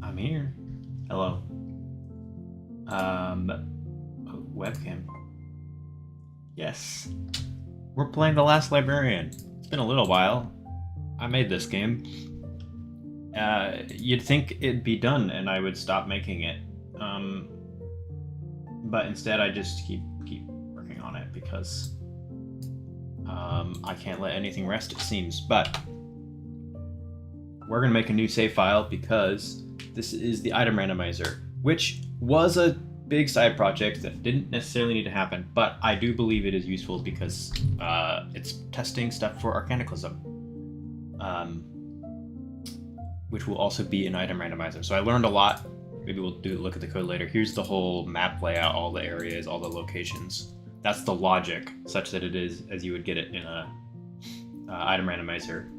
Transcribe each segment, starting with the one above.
I'm here. Hello. Webcam. Yes. We're playing The Last Librarian. It's been a little while. I made this game. You'd think it'd be done and I would stop making it. But instead I just keep working on it because I can't let anything rest, it seems. But we're gonna make a new save file because this is the item randomizer, which was a big side project that didn't necessarily need to happen, but I do believe it is useful because it's testing stuff for Arcanaclysm, which will also be an item randomizer. So I learned a lot. Maybe we'll look at the code later. Here's the whole map layout, all the areas, all the locations. That's the logic, such that it is as you would get it in a item randomizer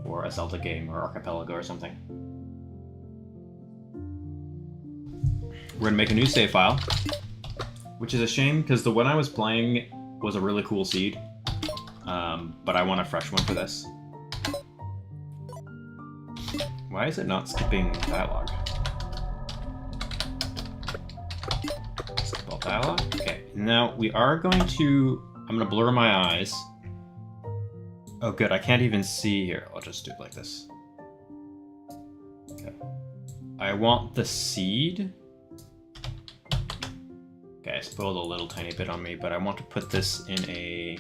or a Zelda game or Archipelago or something. We're gonna make a new save file, which is a shame because the one I was playing was a really cool seed, but I want a fresh one for this. Why is it not skipping dialogue? Skip all dialogue? Okay, now we are going to, I'm gonna blur my eyes. Oh good, I can't even see here. I'll just do it like this. Okay. I want the seed. Okay, I spoiled a little tiny bit on me, but I want to put this in a...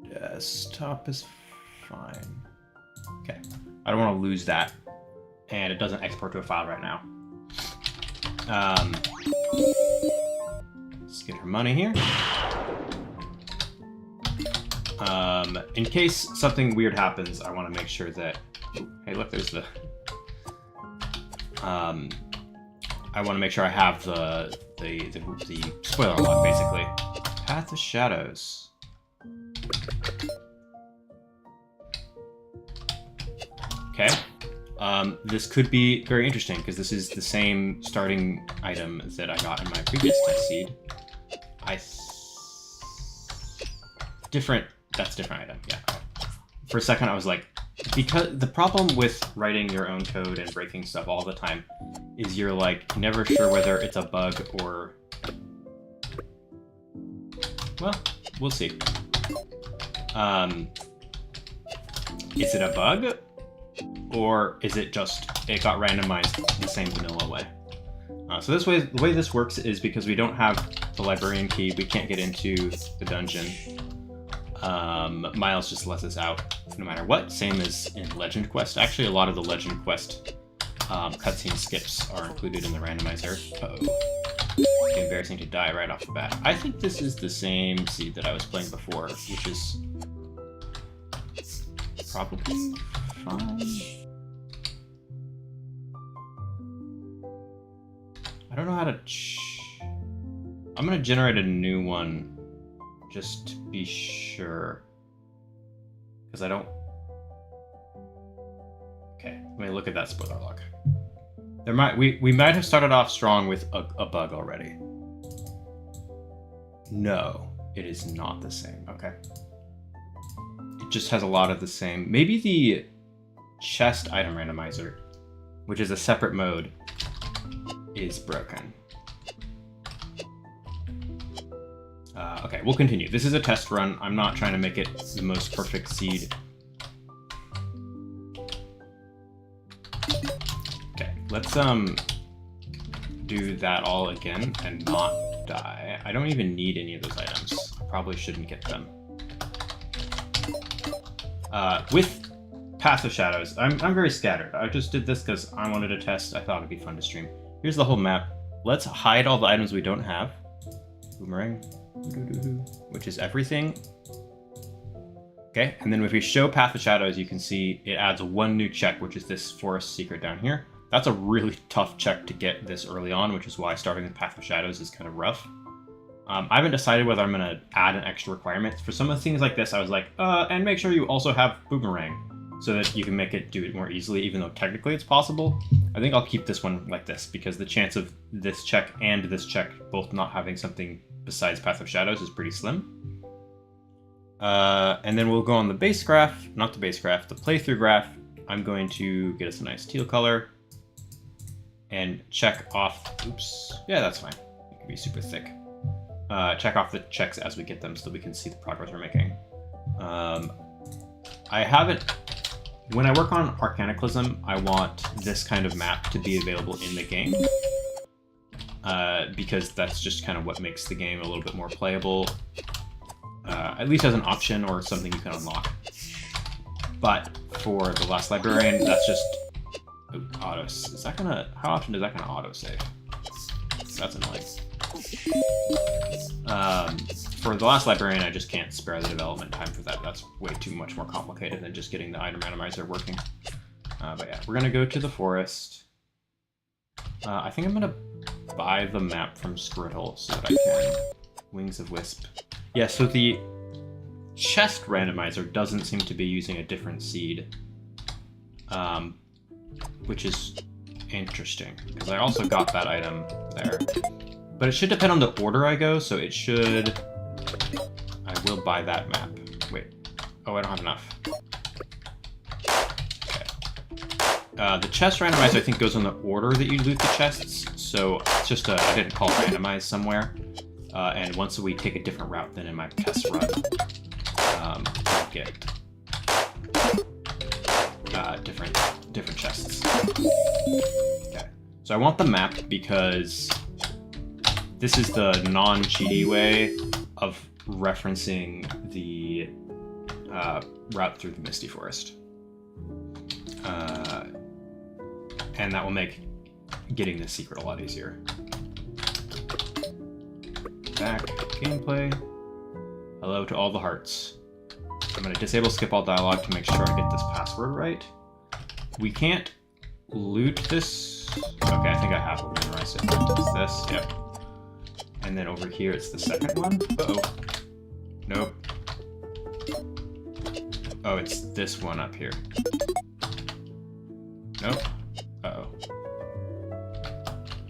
Desktop is fine. Okay, I don't want to lose that, and it doesn't export to a file right now. Let's get her money here. In case something weird happens, I want to make sure that... Hey, look, there's the... I want to make sure I have the spoiler lock, basically. Path of Shadows. Okay. This could be very interesting, because this is the same starting item that I got in my previous test seed. Different... That's a different item, yeah. For a second, I was like... Because the problem with writing your own code and breaking stuff all the time is you're like never sure whether it's a bug or... Well, we'll see. Is it a bug? Or is it just, it got randomized the same vanilla way? So this way, the way this works is because we don't have the librarian key, we can't get into the dungeon. Miles just lets us out no matter what, same as in Legend Quest. Actually, a lot of the Legend Quest cutscene skips are included in the randomizer. Uh-oh. Embarrassing to die right off the bat. I think this is the same seed that I was playing before, which is probably fine. I don't know how to... I'm gonna generate a new one just to be sure. Because I don't... Okay, let me look at that spoiler log. There might we might have started off strong with a bug already. No, it is not the same. Okay. It just has a lot of the same. Maybe the chest item randomizer, which is a separate mode, is broken. Okay, we'll continue. This is a test run. I'm not trying to make it the most perfect seed. Okay, let's do that all again and not die. I don't even need any of those items. I probably shouldn't get them. With Path of Shadows, I'm very scattered. I just did this because I wanted to test. I thought it'd be fun to stream. Here's the whole map. Let's hide all the items we don't have. Boomerang, which is everything. Okay, and then if we show Path of Shadows, you can see it adds one new check, which is this forest secret down here. That's a really tough check to get this early on, which is why starting with Path of Shadows is kind of rough. I haven't decided whether I'm going to add an extra requirement. For some of the things like this, I was like, and make sure you also have Boomerang so that you can make it do it more easily, even though technically it's possible. I think I'll keep this one like this because the chance of this check and this check both not having something besides Path of Shadows is pretty slim. And then we'll go on the base graph, not the base graph, the playthrough graph. I'm going to get us a nice teal color and check off, oops, yeah, that's fine. It can be super thick. Check off the checks as we get them so that we can see the progress we're making. I haven't, when I work on Arcanaclysm, I want this kind of map to be available in the game. Because that's just kind of what makes the game a little bit more playable. At least as an option or something you can unlock. But for the Last Librarian, that's just auto. Is that gonna? How often is that gonna auto save? That's annoying. For the Last Librarian, I just can't spare the development time for that. That's way too much more complicated than just getting the item randomizer working. But yeah, we're gonna go to the forest. I think I'm gonna buy the map from Scriddle so that I can. Wings of Wisp. Yeah, so the chest randomizer doesn't seem to be using a different seed, which is interesting because I also got that item there. But it should depend on the order I go, so it should. I will buy that map. Wait. Oh, I don't have enough. Okay. The chest randomizer, I think, goes on the order that you loot the chests. So it's just a, I didn't call randomize somewhere. And once we take a different route than in my test run, we'll get different chests. Okay. So I want the map because this is the non-cheaty way of referencing the route through the Misty Forest. And that will make getting this secret a lot easier. Back, gameplay. Hello to all the hearts. I'm going to disable skip all dialogue to make sure I get this password right. We can't loot this. Okay, I think I have memorized it. It's this, yep. And then over here, it's the second one. Uh-oh. Nope. Oh, it's this one up here. Nope. Uh-oh.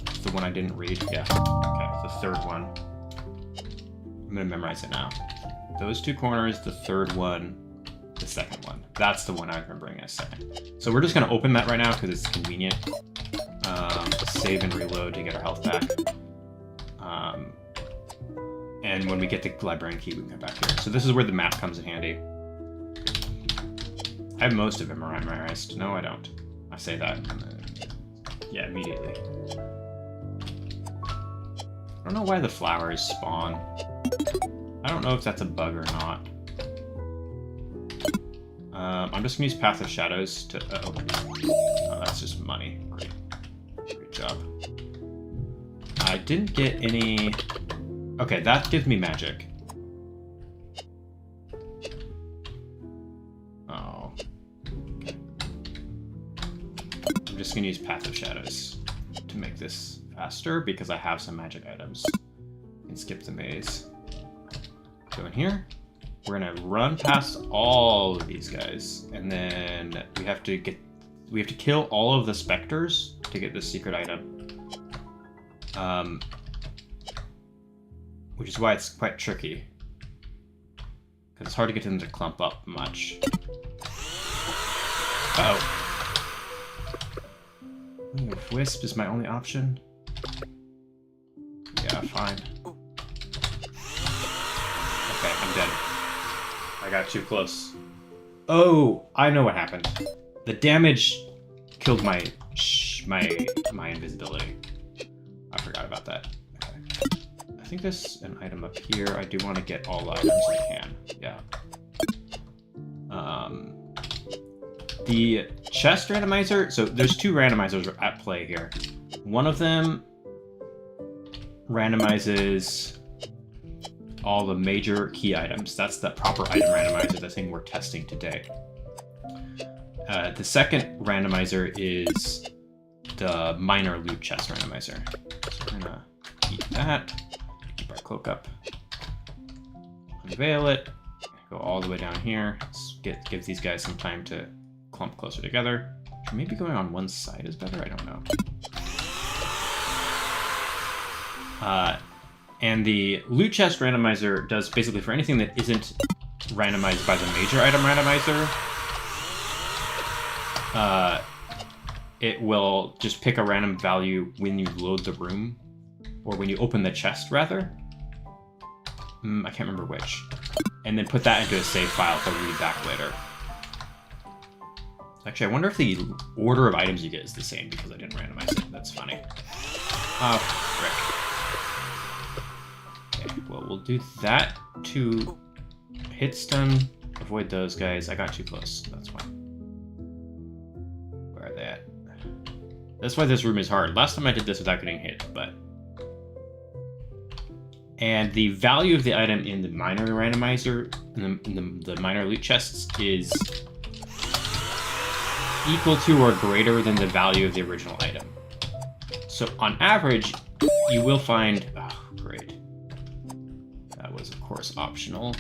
It's the one I didn't read. Yeah. Okay, the third one. I'm gonna memorize it now. Those two corners, the third one, the second one. That's the one I'm remembering as second. So we're just gonna open that right now because it's convenient. Save and reload to get our health back. And when we get the librarian key, we can come back here. So this is where the map comes in handy. I have most of it memorized. No, I don't. I say that. Yeah, immediately. I don't know why the flowers spawn. I don't know if that's a bug or not. I'm just gonna use Path of Shadows to. Oh, that's just money. Great. Great job. I didn't get any. Okay, that gives me magic. Oh. Okay. I'm just gonna use Path of Shadows to make this faster because I have some magic items. And skip the maze. Go in here. We're gonna run past all of these guys, and then we have to kill all of the specters to get this secret item. Which is why it's quite tricky. Because it's hard to get them to clump up much. Uh-oh. Wisp is my only option. Yeah, fine. Okay, I'm dead. I got too close. Oh, I know what happened. The damage killed my invisibility. I forgot about that. Okay. I think there's an item up here. I do want to get all the items I can. Yeah. The chest randomizer. So there's two randomizers at play here. One of them randomizes all the major key items. That's the proper item randomizer, the thing we're testing today. The second randomizer is the minor loot chest randomizer. So we're gonna keep that, keep Right, cloak up. Unveil it. Go all the way down here. Give these guys some time to clump closer together. Maybe going on one side is better? I don't know. And the loot chest randomizer does basically for anything that isn't randomized by the major item randomizer. It will just pick a random value when you load the room, or when you open the chest, rather. I can't remember which. And then put that into a save file to read back later. Actually, I wonder if the order of items you get is the same because I didn't randomize it. That's funny. Oh, frick. Okay, well, we'll do that to hit stun. Avoid those guys. I got too close. That's fine. Where are they at? That's why this room is hard. Last time I did this without getting hit, but... And the value of the item in the minor randomizer, in the minor loot chests, is equal to or greater than the value of the original item. So on average, you will find... Oh, great. That was, of course, optional.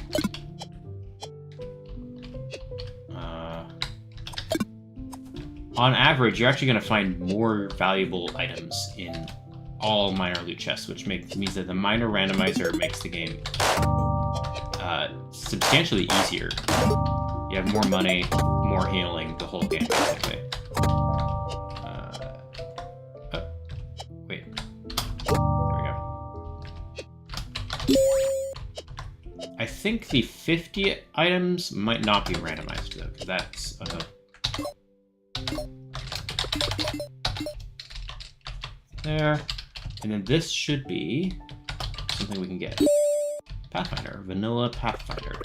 On average, you're actually going to find more valuable items in all minor loot chests, which means that the minor randomizer makes the game substantially easier. You have more money, more healing, the whole game, basically. Wait. There we go. I think the 50 items might not be randomized, though, because that's... there. And then this should be something we can get. Pathfinder, vanilla Pathfinder.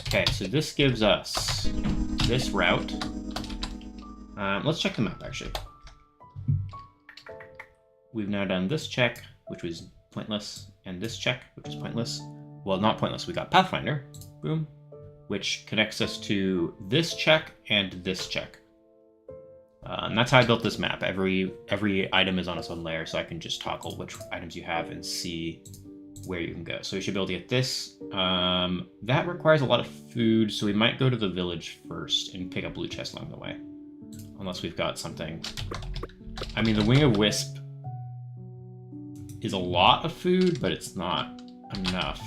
Okay, so this gives us this route. Let's check the map, actually. We've now done this check, which was pointless, and this check, which was pointless. Well, not pointless, we got Pathfinder, boom, which connects us to this check and this check. And that's how I built this map. Every item is on its own layer, so I can just toggle which items you have and see where you can go. So we should be able to get this. That requires a lot of food, so we might go to the village first and pick up loot chests along the way. Unless we've got something. I mean, the Wing of Wisp is a lot of food, but it's not enough.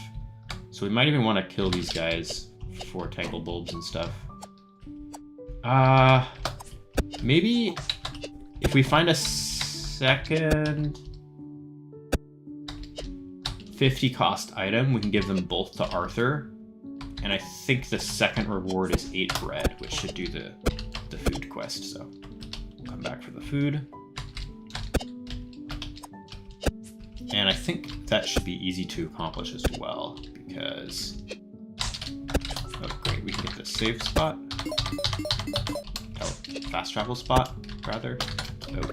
So we might even want to kill these guys for tangle bulbs and stuff. Maybe if we find a second 50 cost item, we can give them both to Arthur. And I think the second reward is 8 bread, which should do the food quest. So we'll come back for the food. And I think that should be easy to accomplish as well, because... Oh, great, we can get the save spot. Oh, fast travel spot, rather. Oh.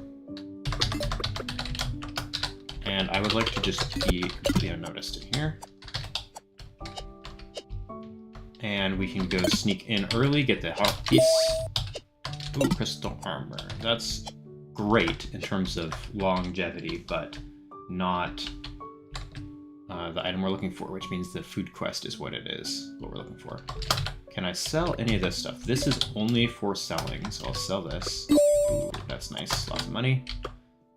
And I would like to just be completely unnoticed in here. And we can go sneak in early, get the health piece. Ooh, crystal armor. That's great in terms of longevity, but not the item we're looking for, which means the food quest is what it is, what we're looking for. Can I sell any of this stuff? This is only for selling, so I'll sell this. Ooh, that's nice, lots of money.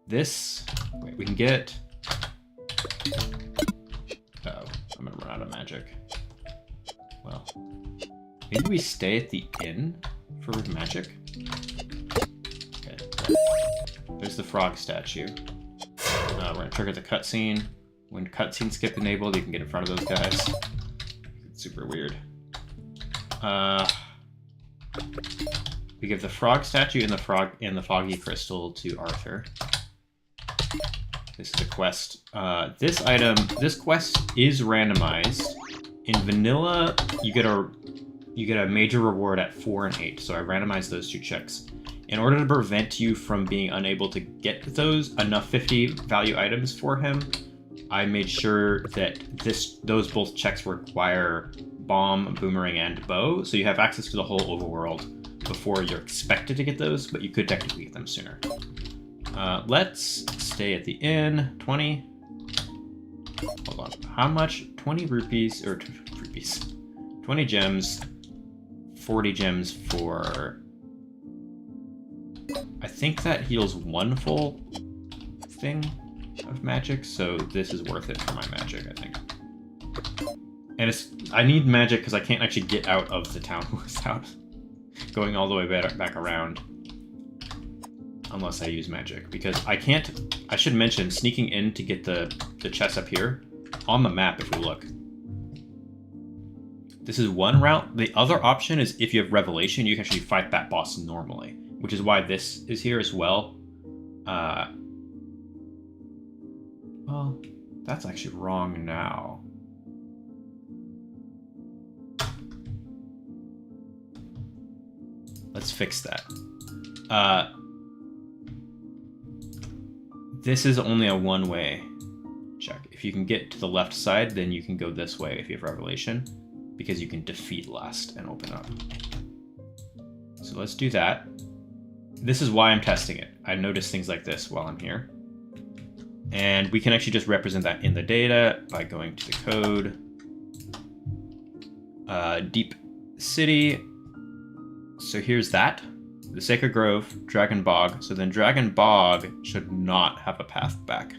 This, wait, we can get... Uh-oh, I'm gonna run out of magic. Well, maybe we stay at the inn for magic? Okay, there's the frog statue. We're gonna trigger the cutscene. When cutscene skip enabled, you can get in front of those guys. It's super weird. We give the frog statue and the foggy crystal to Arthur. This is a quest. This quest is randomized. In vanilla, you get a major reward at 4 and 8. So I randomized those 2 checks. In order to prevent you from being unable to get those enough 50 value items for him, I made sure that those both checks require bomb, boomerang, and bow, so you have access to the whole overworld before you're expected to get those, but you could technically get them sooner. Let's stay at the inn. 20. Hold on. How much? 20 rupees, or rupees. 20 gems, 40 gems for... I think that heals one full thing of magic, so this is worth it for my magic, I think. And I need magic because I can't actually get out of the town without going all the way back around. Unless I use magic, because I can't... I should mention, sneaking in to get the chest up here, on the map if we look. This is one route. The other option is if you have Revelation, you can actually fight that boss normally, which is why this is here as well. Well, that's actually wrong now. Let's fix that. This is only a one-way check. If you can get to the left side, then you can go this way if you have Revelation, because you can defeat Last and open up. So let's do that. This is why I'm testing it. I notice things like this while I'm here. And we can actually just represent that in the data by going to the code. Deep City. So here's that. The Sacred Grove, Dragon Bog. So then Dragon Bog should not have a path back.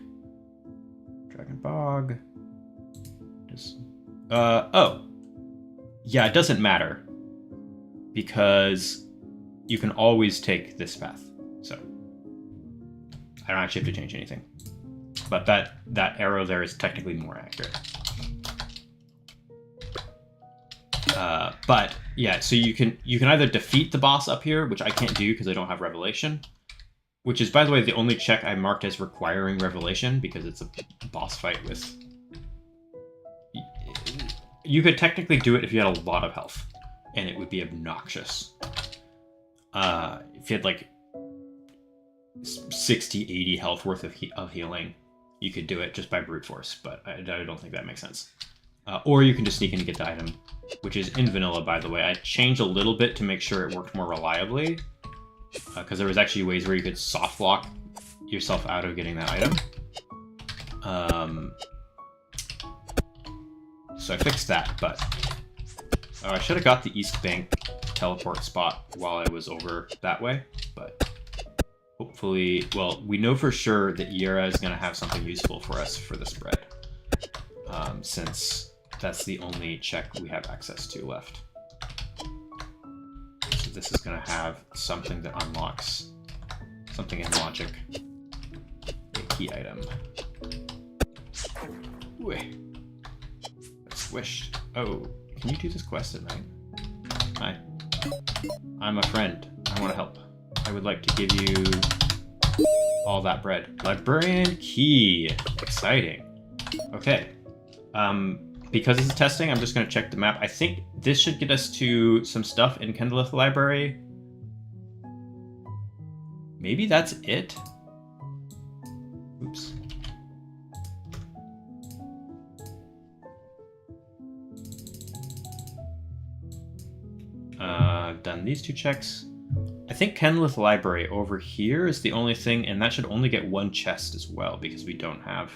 Dragon Bog. Oh. Yeah, it doesn't matter. Because you can always take this path. So I don't actually have to change anything. But that arrow there is technically more accurate. But yeah, so you can either defeat the boss up here, which I can't do because I don't have Revelation, which is, by the way, the only check I marked as requiring Revelation because it's a boss fight with... You could technically do it if you had a lot of health, and it would be obnoxious. If you had like 60, 80 health worth of healing, you could do it just by brute force, but I don't think that makes sense. Or you can just sneak in and get the item, which is in vanilla, by the way. I changed a little bit to make sure it worked more reliably, because there was actually ways where you could soft lock yourself out of getting that item. So I fixed that, but I should have got the East Bank teleport spot while I was over that way, but hopefully, well, we know for sure that Yera is going to have something useful for us for this bread, since that's the only check we have access to left. So this is going to have something that unlocks something in logic. A key item. Ooh. That's squished. Oh, can you do this quest at night? Hi. I'm a friend. I want to help. I would like to give you all that bread. Librarian key. Exciting. Okay. Because it's testing, I'm just going to check the map. I think this should get us to some stuff in Kendlith Library. Maybe that's it? Oops. I've done these two checks. I think Kendlith Library over here is the only thing, and that should only get one chest as well, because we don't have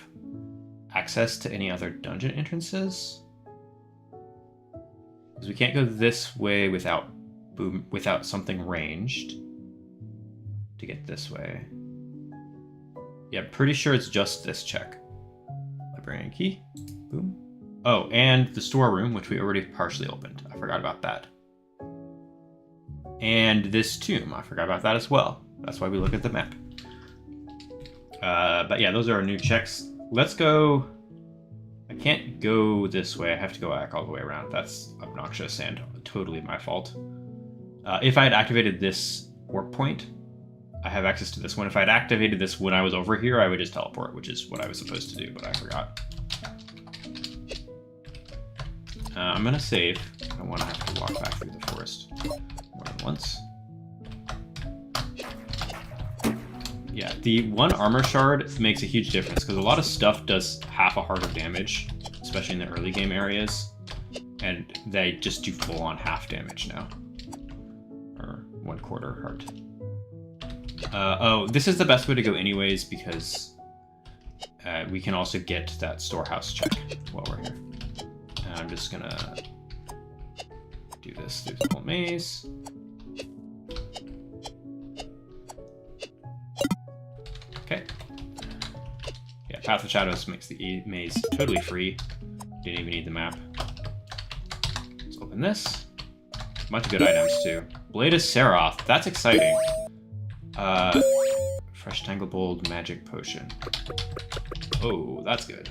access to any other dungeon entrances. Because we can't go this way without something ranged to get this way. Yeah, pretty sure it's just this check. Librarian key. Boom. Oh, and the storeroom, which we already partially opened. I forgot about that. And this tomb. I forgot about that as well. That's why we look at the map. But yeah, those are our new checks. Let's go... I can't go this way. I have to go back all the way around. That's obnoxious and totally my fault. If I had activated this warp point, I have access to this one. If I had activated this when I was over here, I would just teleport, which is what I was supposed to do, but I forgot. I'm going to save. I don't want to have to walk back through the forest more than once. Yeah, the one armor shard makes a huge difference because a lot of stuff does half a heart of damage, especially in the early game areas, and they just do full-on half damage now, or 1/4 heart. Oh, this is the best way to go anyways because we can also get that storehouse check while we're here. And I'm just gonna do this through the whole maze. Okay. Yeah, Path of Shadows makes the maze totally free. Didn't even need the map. Let's open this. A bunch of good items too. Blade of Seroth, that's exciting. Fresh Tanglebolt Magic Potion. Oh, that's good.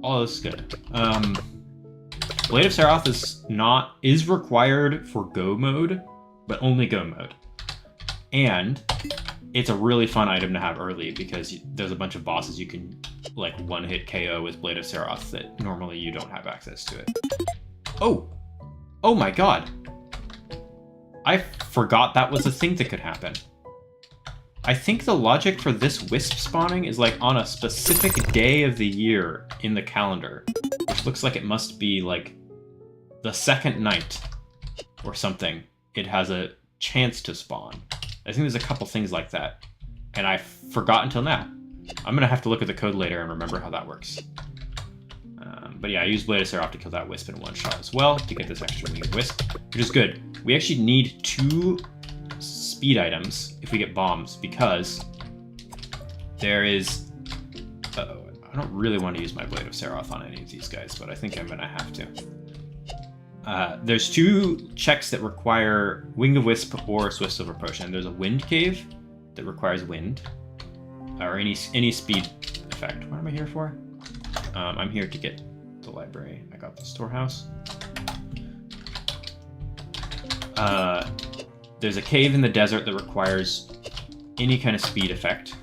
All this is good. Blade of Seroth is required for Go mode, but only Go mode. And it's a really fun item to have early because there's a bunch of bosses you can like one-hit KO with Blade of Seroth that normally you don't have access to it. Oh! Oh my god! I forgot that was a thing that could happen. I think the logic for this wisp spawning is like on a specific day of the year in the calendar, which looks like it must be like the second night or something. It has a chance to spawn. I think there's a couple things like that, and I forgot until now. I'm gonna have to look at the code later and remember how that works. But yeah, I used Blade of Seroth to kill that wisp in one shot as well to get this extra winged wisp, which is good. We actually need 2 speed items if we get bombs because there is... Uh-oh, I don't really want to use my Blade of Seroth on any of these guys, but I think I'm gonna have to. There's 2 checks that require Wing of Wisp or Swift Silver Potion. There's a Wind Cave that requires wind, or any speed effect. What am I here for? I'm here to get the library. I got the storehouse. There's a cave in the desert that requires any kind of speed effect,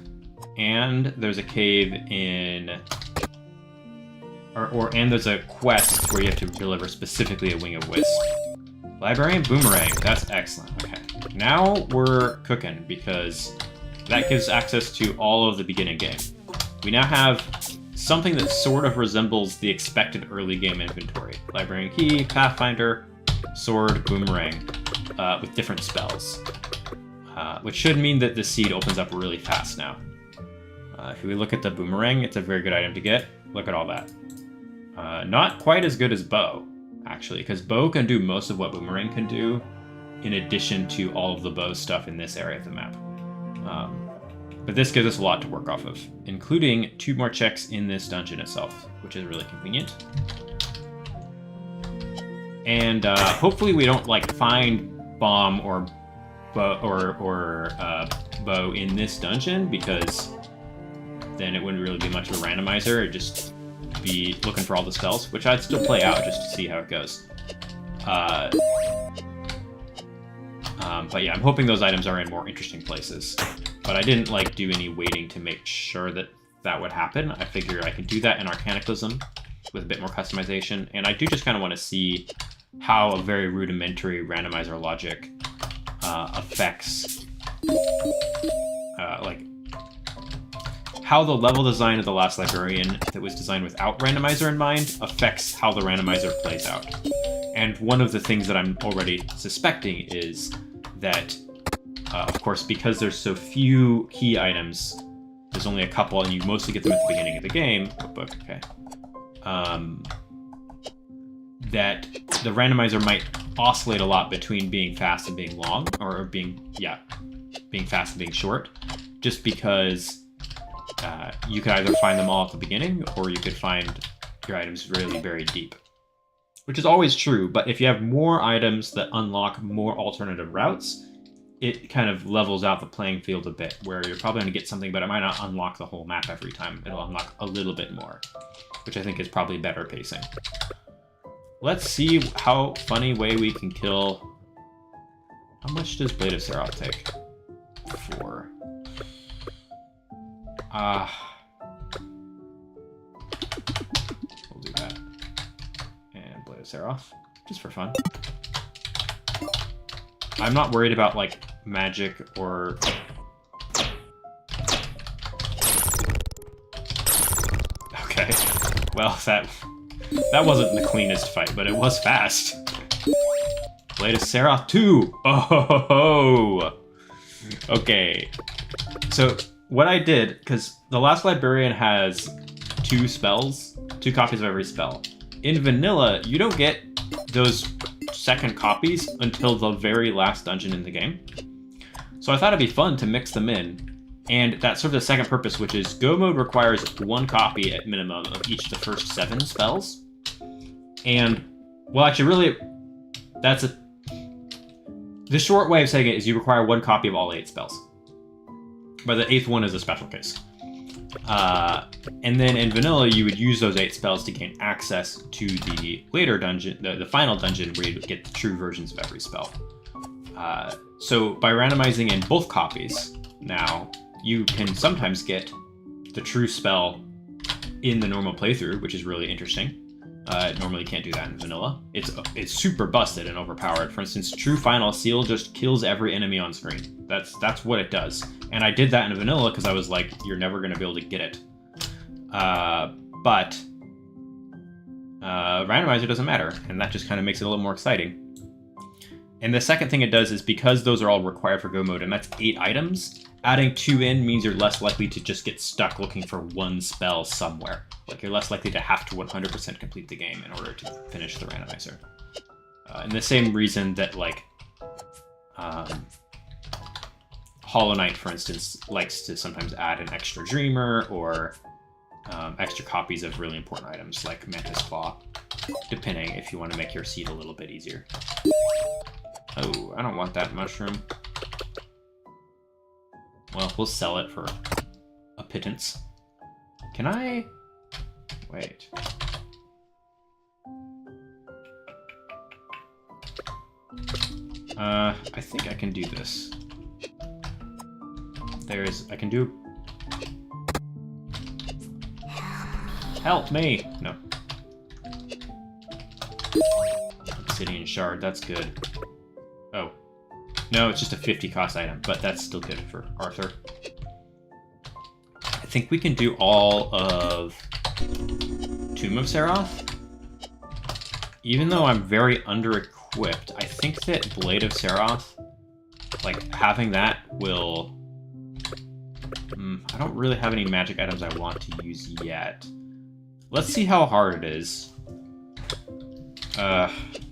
and there's a cave in, and there's a quest where you have to deliver specifically a Wing of Wisp. Librarian Boomerang, that's excellent. Okay, now we're cooking because that gives access to all of the beginning game. We now have something that sort of resembles the expected early game inventory. Librarian Key, Pathfinder, Sword, Boomerang, with different spells. Which should mean that the seed opens up really fast now. If we look at the Boomerang, it's a very good item to get. Look at all that. Not quite as good as Bow, actually, because Bow can do most of what Boomerang can do, in addition to all of the Bow stuff in this area of the map. But this gives us a lot to work off of, including 2 more checks in this dungeon itself, which is really convenient. And hopefully we don't like find bomb or bow in this dungeon, because then it wouldn't really be much of a randomizer. It'd just be looking for all the spells, which I'd still play out just to see how it goes. But yeah, I'm hoping those items are in more interesting places. But I didn't like do any waiting to make sure that that would happen. I figure I could do that in Arcanaclysm with a bit more customization, and I do just kind of want to see how a very rudimentary randomizer logic affects, like, how the level design of the Last Librarian that was designed without randomizer in mind affects how the randomizer plays out. And one of the things that I'm already suspecting is that, of course, because there's so few key items, there's only a couple, and you mostly get them at the beginning of the game. Oh, book, okay. That the randomizer might oscillate a lot between being fast and being long, or being fast and being short, just because you could either find them all at the beginning, or you could find your items really buried deep. Which is always true, but if you have more items that unlock more alternative routes, it kind of levels out the playing field a bit, where you're probably going to get something, but it might not unlock the whole map every time. It'll unlock a little bit more, which I think is probably better pacing. Let's see how funny way we can kill... How much does Blade of Seroth take? 4. We'll do that. And Blade of Seroth, just for fun. I'm not worried about, like, magic or... Okay. Well, that wasn't the cleanest fight, but it was fast. Blade of Seroth 2! Oh! Okay. So, what I did, because the Last Librarian has 2 spells, 2 copies of every spell. In vanilla, you don't get those second copies until the very last dungeon in the game. So I thought it'd be fun to mix them in. And that serves a second purpose, which is Go mode requires 1 copy at minimum of each of the first 7 spells. And, well, actually, really, that's a... The short way of saying it is you require 1 copy of all 8 spells. But the 8th one is a special case. And then in vanilla, you would use those 8 spells to gain access to the later dungeon, the final dungeon, where you get the true versions of every spell. So by randomizing in both copies, now, you can sometimes get the true spell in the normal playthrough, which is really interesting. Normally can't do that in vanilla. It's super busted and overpowered. For instance, True Final Seal just kills every enemy on screen. That's what it does. And I did that in vanilla because I was like, you're never going to be able to get it. But Randomizer doesn't matter, and that just kind of makes it a little more exciting. And the second thing it does is because those are all required for Go mode, and that's 8 items, adding 2 in means you're less likely to just get stuck looking for 1 spell somewhere. Like, you're less likely to have to 100% complete the game in order to finish the randomizer. And the same reason that, like, Hollow Knight, for instance, likes to sometimes add an extra Dreamer or extra copies of really important items like Mantis Claw, depending if you want to make your seed a little bit easier. Oh, I don't want that mushroom. Well, we'll sell it for a pittance. Can I... Wait. I think I can do this. I can do... Help me! No. Obsidian Shard, that's good. Oh. No, it's just a 50 cost item, but that's still good for Arthur. I think we can do all of Tomb of Serath. Even though I'm very under-equipped, I think that Blade of Serath, like, having that will... I don't really have any magic items I want to use yet. Let's see how hard it is. I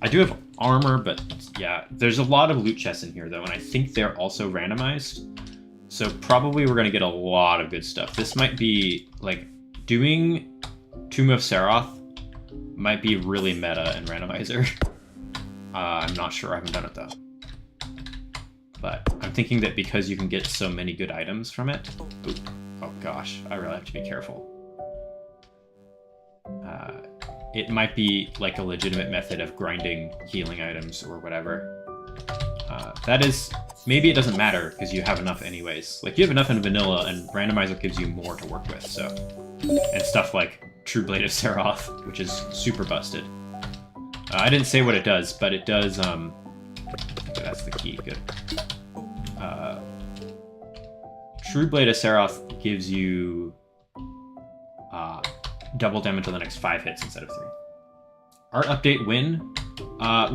do have armor, but yeah, there's a lot of loot chests in here, though, and I think they're also randomized. So probably we're going to get a lot of good stuff. This might be, like, doing Tomb of Serath might be really meta in Randomizer. I'm not sure, I haven't done it, though. But I'm thinking that because you can get so many good items from it... Ooh, oh gosh, I really have to be careful. It might be like a legitimate method of grinding healing items or whatever. That is... Maybe it doesn't matter, because you have enough anyways. Like, you have enough in vanilla, and Randomizer gives you more to work with, so... And stuff like True Blade of Serath, which is super busted. I didn't say what it does, but it does, okay, that's the key, good. True Blade of Serath gives you... double damage on the next 5 hits instead of 3. Art update when?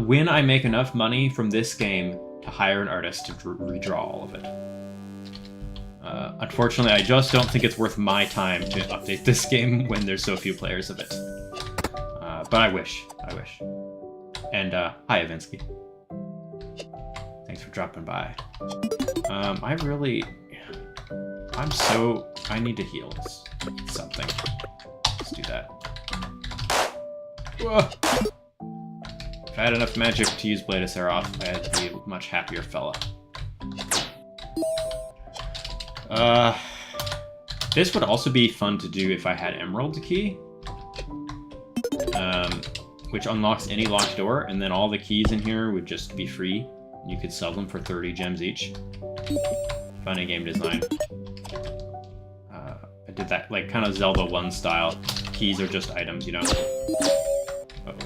When I make enough money from this game to hire an artist to redraw all of it. Unfortunately, I just don't think it's worth my time to update this game when there's so few players of it. But I wish. And, hi, Ivinsky. Thanks for dropping by. I need to heal something. Let's do that. Whoa. If I had enough magic to use Blade of Serath, I'd be a much happier fella. This would also be fun to do if I had Emerald Key. Which unlocks any locked door, and then all the keys in here would just be free. You could sell them for 30 gems each. Funny game design. I did that, like, kind of Zelda 1 style. Keys are just items, you know? Uh-oh.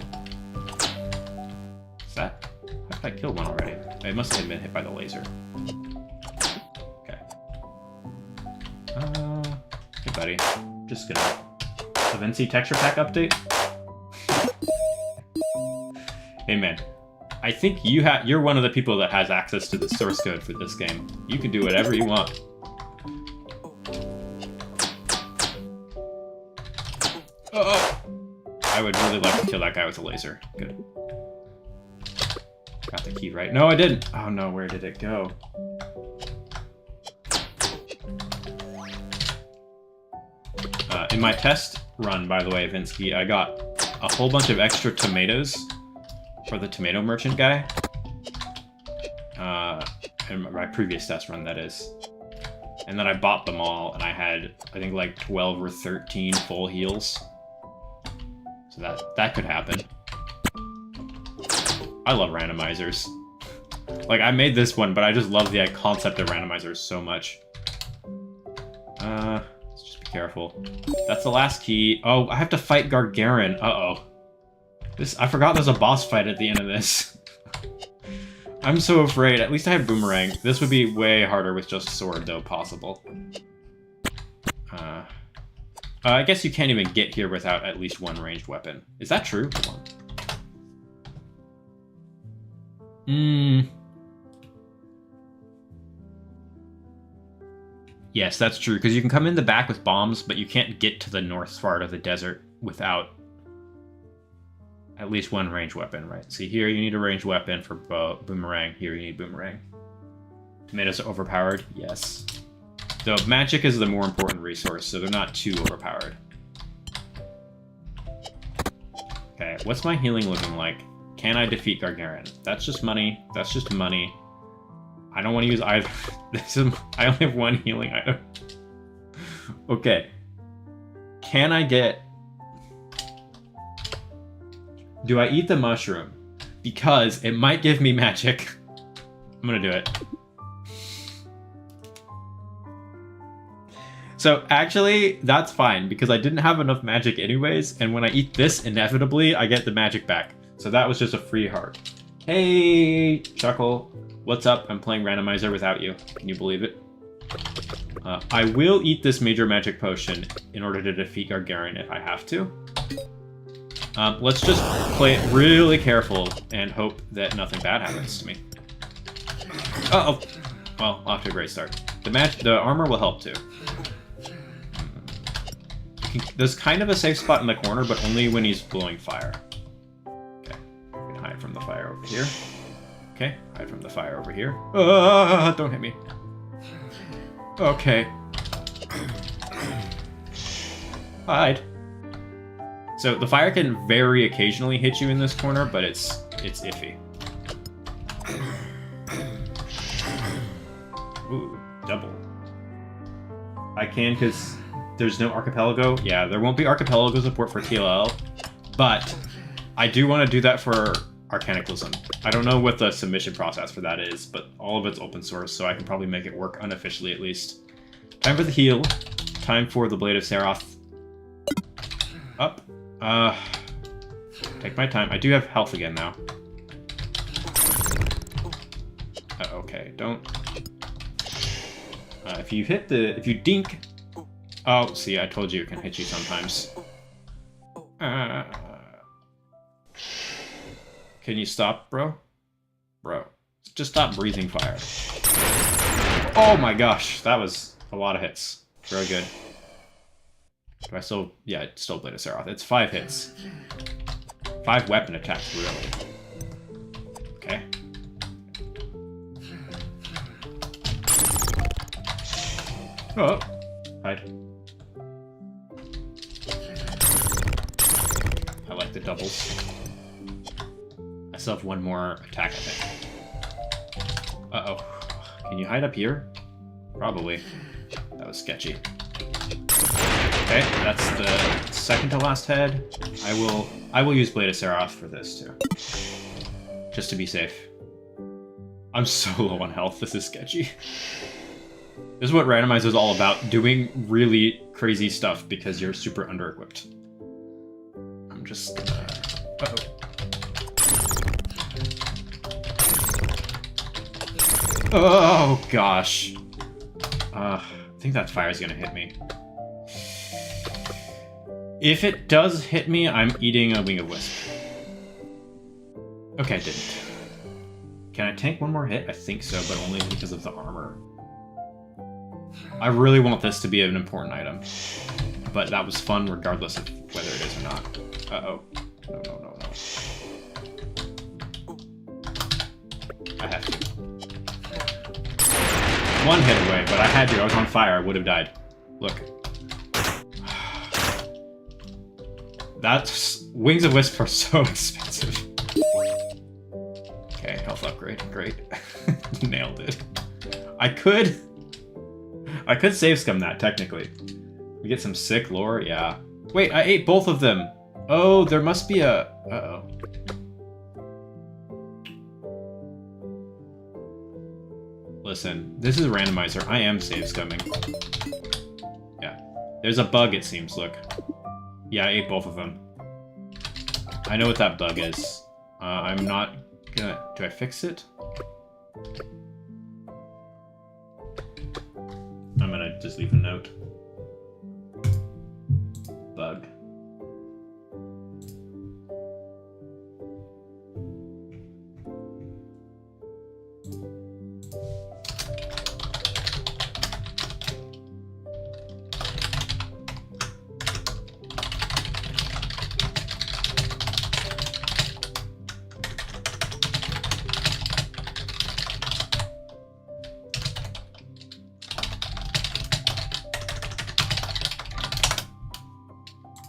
Is that... How did I kill one already? It must have been hit by the laser. Okay. Hey, buddy. Just gonna... Avinci texture pack update? Hey, man. I think you're one of the people that has access to the source code for this game. You can do whatever you want. Oh! I would really like to kill that guy with a laser. Good. Got the key right. No, I didn't! Oh no, where did it go? In my test run, by the way, Vinsky, I got a whole bunch of extra tomatoes for the tomato merchant guy. In my previous test run, that is. And then I bought them all, and I had, I think, like 12 or 13 full heals. So that could happen. I love randomizers. Like, I made this one, but I just love the concept of randomizers so much. Let's just be careful. That's the last key. Oh, I have to fight Gargarin. Uh-oh. I forgot there's a boss fight at the end of this. I'm so afraid. At least I have Boomerang. This would be way harder with just sword, though, possible. I guess you can't even get here without at least one ranged weapon. Is that true? Hold on. Yes, that's true, because you can come in the back with bombs, but you can't get to the north part of the desert without at least one ranged weapon, right? See, here you need a ranged weapon for Boomerang. Here you need Boomerang. Tomatoes are overpowered? Yes. Though magic is the more important resource, so they're not too overpowered. Okay, what's my healing looking like? Can I defeat Gargarin? That's just money. That's just money. I don't want to use either. I only have one healing item. Okay. Can I get... Do I eat the mushroom? Because it might give me magic. I'm gonna do it. So actually, that's fine, because I didn't have enough magic anyways, and when I eat this, inevitably, I get the magic back. So that was just a free heart. Hey, Chuckle. What's up? I'm playing Randomizer without you. Can you believe it? I will eat this major magic potion in order to defeat Gargarin if I have to. Let's just play it really careful and hope that nothing bad happens to me. Uh-oh. Well, off to a great start. The armor will help too. There's kind of a safe spot in the corner, but only when he's blowing fire. Okay, we can hide from the fire over here. Okay, hide from the fire over here. Don't hit me. Okay. Hide. So the fire can very occasionally hit you in this corner, but it's iffy. Ooh, double. I can because there's no archipelago. Yeah, there won't be archipelago support for TLL, but I do want to do that for Arcanaclysm. I don't know what the submission process for that is, but all of it's open source, so I can probably make it work unofficially at least. Time for the heal. Time for the Blade of Seroth. Up. Take my time. I do have health again now. Okay, don't. If you dink. Oh, see, I told you it can hit you sometimes. Can you stop, bro? Bro, just stop breathing fire. Oh my gosh, that was a lot of hits. Very good. Do I still... Yeah, it's still Blade of Seroth. It's 5 hits. 5 weapon attacks, really. Okay. Oh, hide. I like the doubles. I still have one more attack, I think. Uh-oh. Can you hide up here? Probably. That was sketchy. Okay, that's the second to last head. I will use Blade of Seroth for this too. Just to be safe. I'm so low on health, this is sketchy. This is what Randomizer is all about, doing really crazy stuff because you're super under-equipped. I'm just... uh-oh. Oh, gosh. I think that fire's gonna hit me. If it does hit me, I'm eating a Wing of Wisp. Okay, it didn't. Can I tank one more hit? I think so, but only because of the armor. I really want this to be an important item. but that was fun regardless of whether it is or not. Uh-oh. No, no, no, no. I have to. One hit away, but I had to. I was on fire. I would have died. Look. That's... Wings of Wisp are so expensive. Okay, health upgrade. Great. Nailed it. I could save scum that, technically. We get some sick lore, yeah. Wait, I ate both of them. Oh, there must be a... Uh-oh. Listen, this is a randomizer. I am save scumming. Yeah. There's a bug, it seems, look. Yeah, I ate both of them. I know what that bug is. I'm not gonna... Do I fix it? I'm gonna just leave a note. Bug.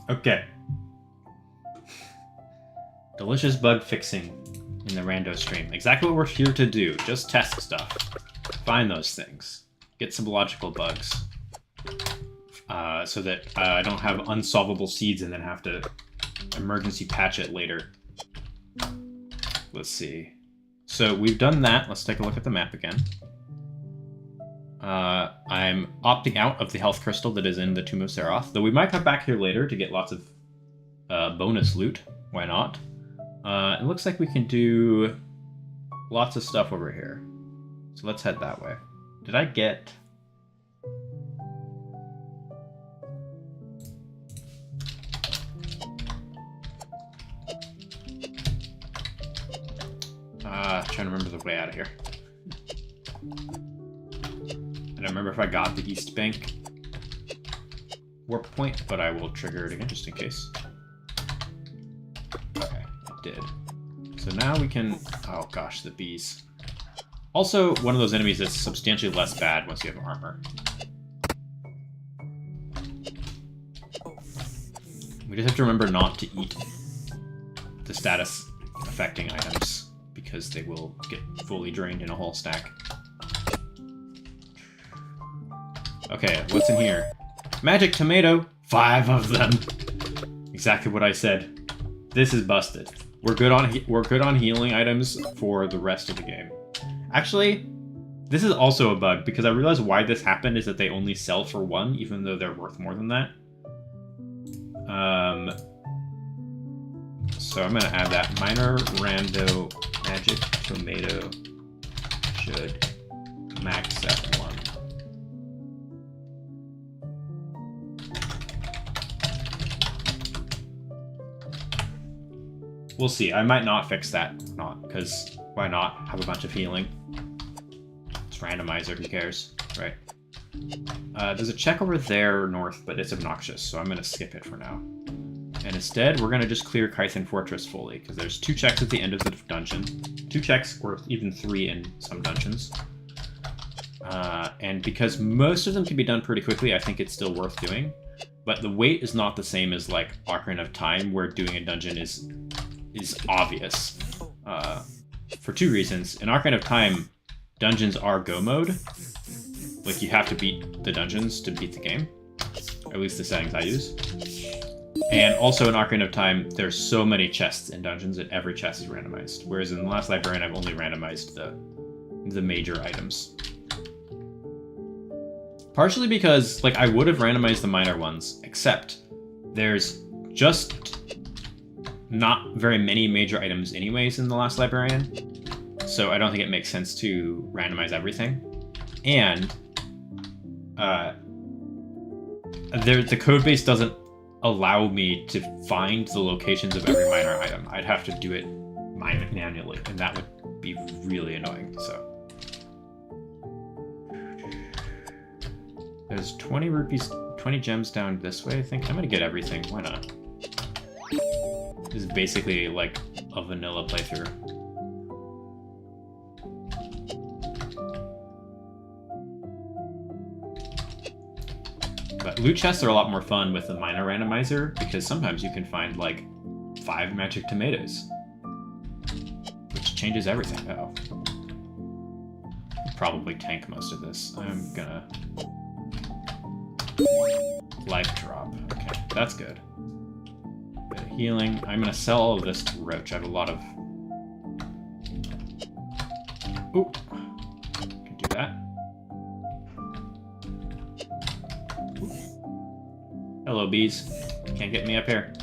Okay. Delicious bug fixing in the rando stream. Exactly what we're here to do. Just test stuff. Find those things. Get some logical bugs. So that I don't have unsolvable seeds and then have to emergency patch it later. Let's see. So we've done that. Let's take a look at the map again. I'm opting out of the health crystal that is in the Tomb of Seroth, though we might come back here later to get lots of bonus loot. Why not? It looks like we can do lots of stuff over here. So let's head that way. Did I get... trying to remember the way out of here. I don't remember if I got the East Bank warp point, but I will trigger it again just in case. Okay, it did. So now we can... Oh gosh, the bees. Also, one of those enemies that's substantially less bad once you have armor. We just have to remember not to eat the status affecting items, because they will get fully drained in a whole stack. Okay, what's in here? Magic tomato! 5 of them! Exactly what I said. This is busted. We're good on healing items for the rest of the game. Actually, this is also a bug, because I realized why this happened is that they only sell for 1, even though they're worth more than that. So I'm gonna add that. Minor rando magic tomato should max at 1. We'll see. I might not fix that. Not, because why not have a bunch of healing? It's randomizer, who cares, right? There's a check over there north, but it's obnoxious, so I'm going to skip it for now. And instead, we're going to just clear Kython Fortress fully, because there's 2 checks at the end of the dungeon. 2 checks, or even 3 in some dungeons. And because most of them can be done pretty quickly, I think it's still worth doing. But the wait is not the same as, like, Ocarina of Time, where doing a dungeon is obvious. For 2 reasons. In Ocarina of Time, dungeons are go mode. Like, you have to beat the dungeons to beat the game. At least the settings I use. And also in Ocarina of Time, there's so many chests in dungeons that every chest is randomized. Whereas in The Last Librarian, I've only randomized the major items. Partially because, like, I would have randomized the minor ones, except there's just not very many major items anyways in The Last Librarian. So I don't think it makes sense to randomize everything. And the codebase doesn't allow me to find the locations of every minor item. I'd have to do it manually, and that would be really annoying, so. There's 20 rupees, 20 gems down this way, I think. I'm gonna get everything. Why not? This is basically like a vanilla playthrough. But loot chests are a lot more fun with the minor randomizer because sometimes you can find like 5 magic tomatoes, which changes everything. Uh-oh. I'll probably tank most of this. I'm gonna life drop. Okay, that's good. Bit of healing. I'm gonna sell all of this to Roach. I have a lot of. Ooh, can do that. Hello, bees. Can't get me up here.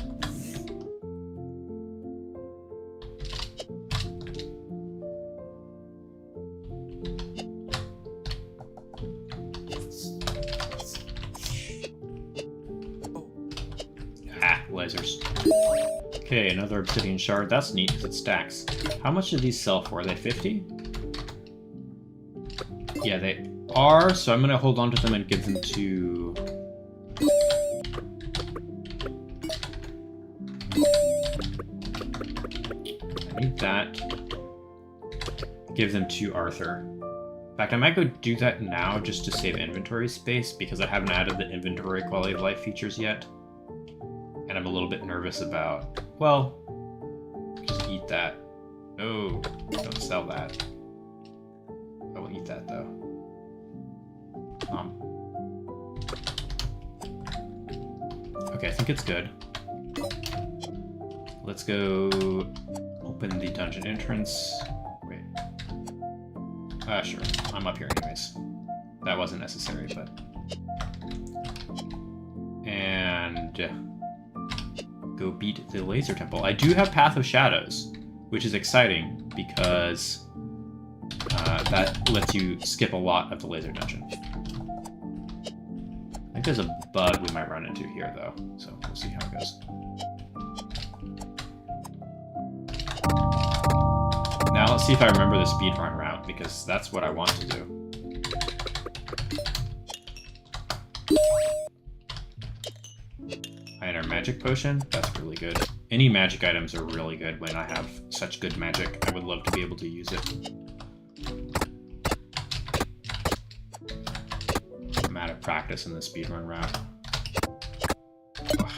Ah, lasers. Okay, another obsidian shard. That's neat because it stacks. How much do these sell for? Are they 50? Yeah, they are, so I'm going to hold on to them and give them to... I need that. Give them to Arthur. In fact, I might go do that now just to save inventory space because I haven't added the inventory quality of life features yet. And I'm a little bit nervous about... Well, just eat that. No, don't sell that. I will eat that, though. Okay, I think it's good. Let's go open the dungeon entrance. Wait. Sure. I'm up here anyways. That wasn't necessary, but... And... go beat the laser temple. I do have Path of Shadows, which is exciting because that lets you skip a lot of the laser dungeon. I think there's a bug we might run into here, though, so we'll see how it goes. Now let's see if I remember the speedrun route, because that's what I want to do. I enter magic potion. That's really good. Any magic items are really good when I have such good magic. I would love to be able to use it. I'm out of practice in the speedrun route. Ugh.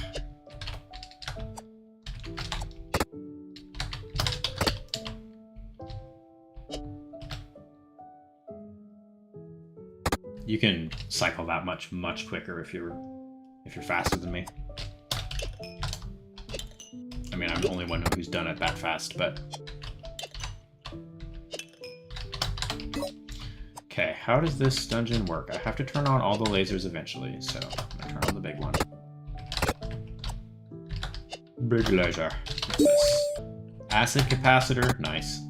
You can cycle that much quicker if you're faster than me. I mean, I'm the only one who's done it that fast, but... Okay, how does this dungeon work? I have to turn on all the lasers eventually, so I'm gonna turn on the big one. Big laser. What's this? Acid capacitor. Nice.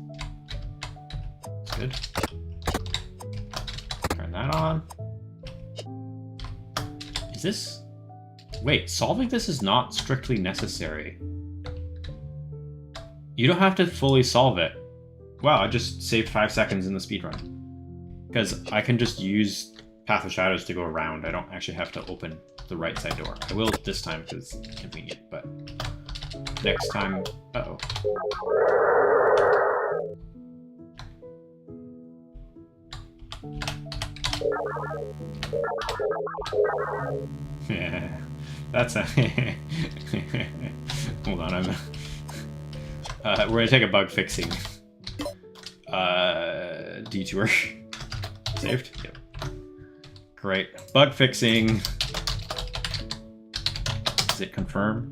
That's good. Turn that on. Is this... Wait, solving this is not strictly necessary. You don't have to fully solve it. Wow, I just saved 5 seconds in the speedrun. Because I can just use Path of Shadows to go around. I don't actually have to open the right side door. I will this time because it's convenient, but next time... Uh-oh. Yeah, that's a... Hold on, I'm... we're gonna take a bug fixing detour. Saved? Yep. Great. Bug fixing. Does it confirm?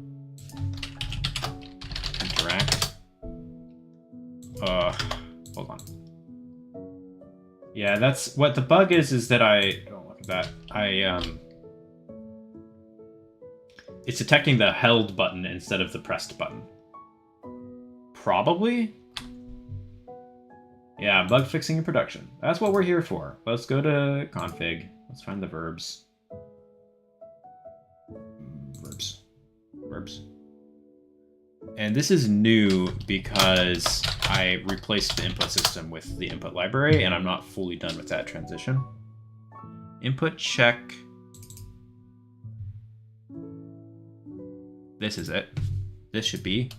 Interact. Hold on. Yeah, that's what the bug is that I... Oh, look at that. It's detecting the held button instead of the pressed button. Probably? Yeah, bug fixing in production. That's what we're here for. Let's go to config. Let's find the verbs. Verbs. And this is new because I replaced the input system with the input library, and I'm not fully done with that transition. Input check This is it. This should be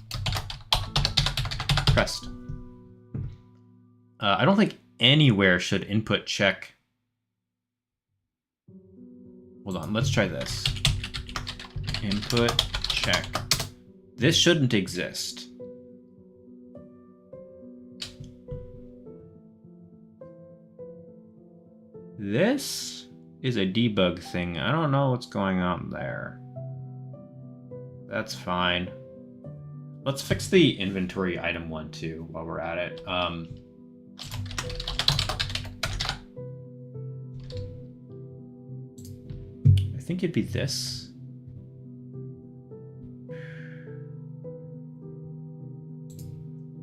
pressed. I don't think anywhere should input check. Hold on, let's try this. Input check. This shouldn't exist. This is a debug thing. I don't know what's going on there. That's fine. Let's fix the inventory item one too while we're at it. I think it'd be this.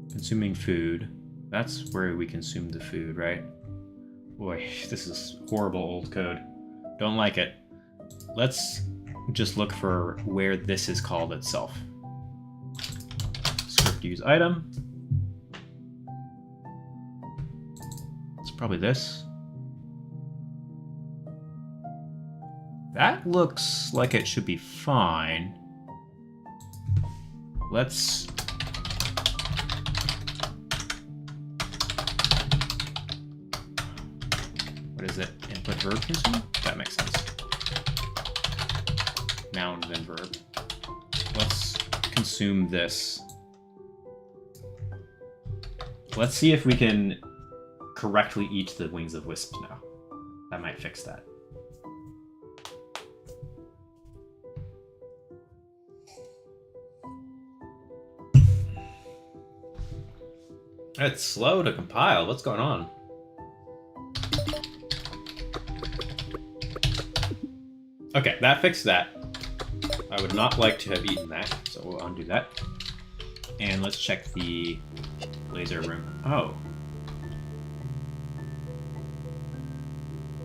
Consuming food. That's where we consume the food, right? Boy, this is horrible old code. Don't like it. Let's just look for where this is called itself. Script use item. It's probably this. That looks like it should be fine. Let's... What is it? Input verb consume? That makes sense. Noun then verb. Let's consume this. Let's see if we can correctly eat the wings of wisps now. That might fix that. It's slow to compile. What's going on? Okay, that fixed that. I would not like to have eaten that, so we'll undo that. And let's check the laser room. Oh.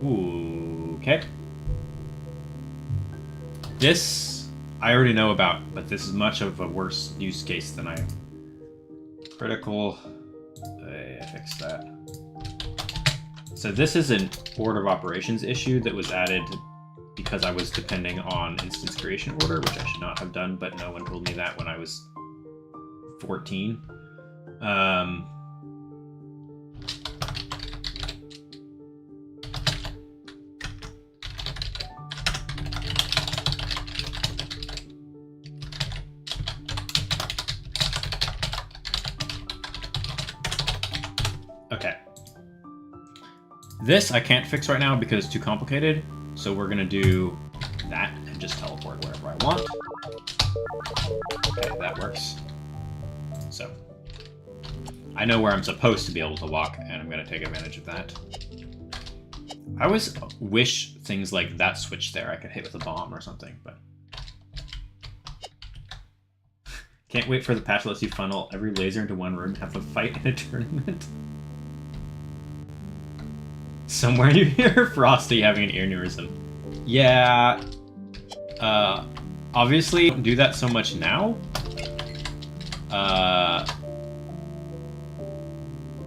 Ooh, okay. This I already know about, but this is much of a worse use case than I... Critical... I fixed that. So this is an order of operations issue that was added because I was depending on instance creation order, which I should not have done, but no one told me that when I was 14. Okay. This I can't fix right now because it's too complicated. So we're gonna do that and just teleport wherever I want. Okay, that works. So I know where I'm supposed to be able to walk, and I'm gonna take advantage of that. I always wish things like that switch there I could hit with a bomb or something, but can't wait for the patch that lets you funnel every laser into one room and have a fight in a tournament. Somewhere you hear Frosty having an ear aneurysm. Yeah. Obviously, don't do that so much now.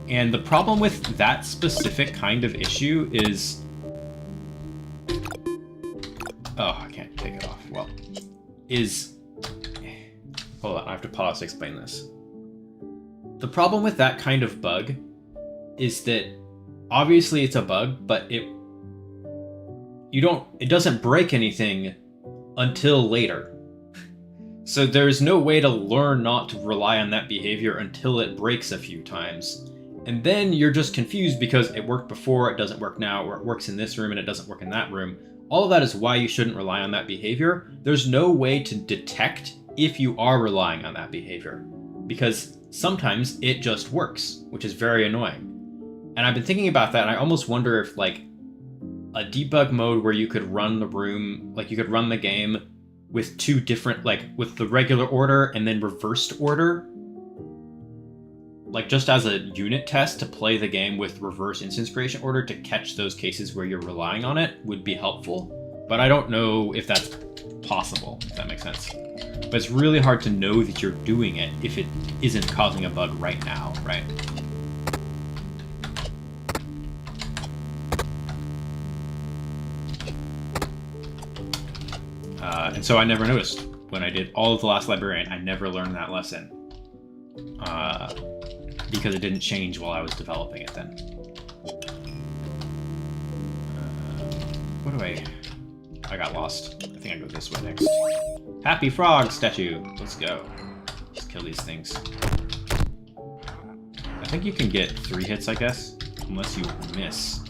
And the problem with that specific kind of issue is... Oh, I can't take it off. Well, is... Hold on, I have to pause to explain this. The problem with that kind of bug is that obviously it's a bug, but it doesn't break anything until later. So there's no way to learn not to rely on that behavior until it breaks a few times. And then you're just confused because it worked before, it doesn't work now, or it works in this room and it doesn't work in that room. All of that is why you shouldn't rely on that behavior. There's no way to detect if you are relying on that behavior, because sometimes it just works, which is very annoying. And I've been thinking about that, and I almost wonder if, like, a debug mode where you could run the room, like, you could run the game with two different, like, with the regular order and then reversed order, like, just as a unit test to play the game with reverse instance creation order to catch those cases where you're relying on it would be helpful. But I don't know if that's possible, if that makes sense. But it's really hard to know that you're doing it if it isn't causing a bug right now, right? And so I never noticed. when I did all of the Last Librarian, I never learned that lesson. Because it didn't change while I was developing it then. What do I got lost. I think I go this way next. Happy Frog statue! Let's go. Let's kill these things. I think you can get 3 hits, I guess. Unless you miss.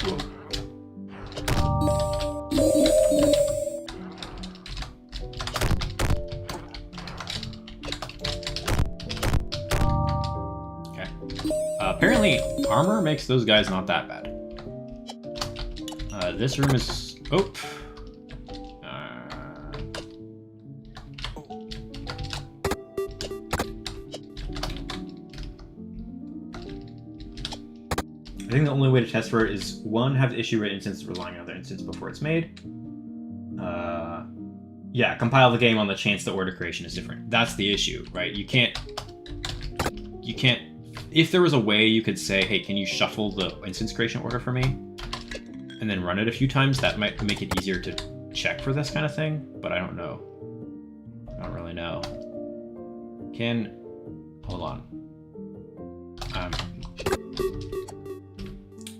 Whoa. Okay. Apparently, armor makes those guys not that bad. This room is... Oh! I think the only way to test for it is, 1, have the issue rate instance relying on other instance before it's made. Yeah, compile the game on the chance the order creation is different. That's the issue, right? You can't... If there was a way you could say, hey, can you shuffle the instance creation order for me? And then run it a few times, that might make it easier to check for this kind of thing, but I don't know. I don't really know. Hold on.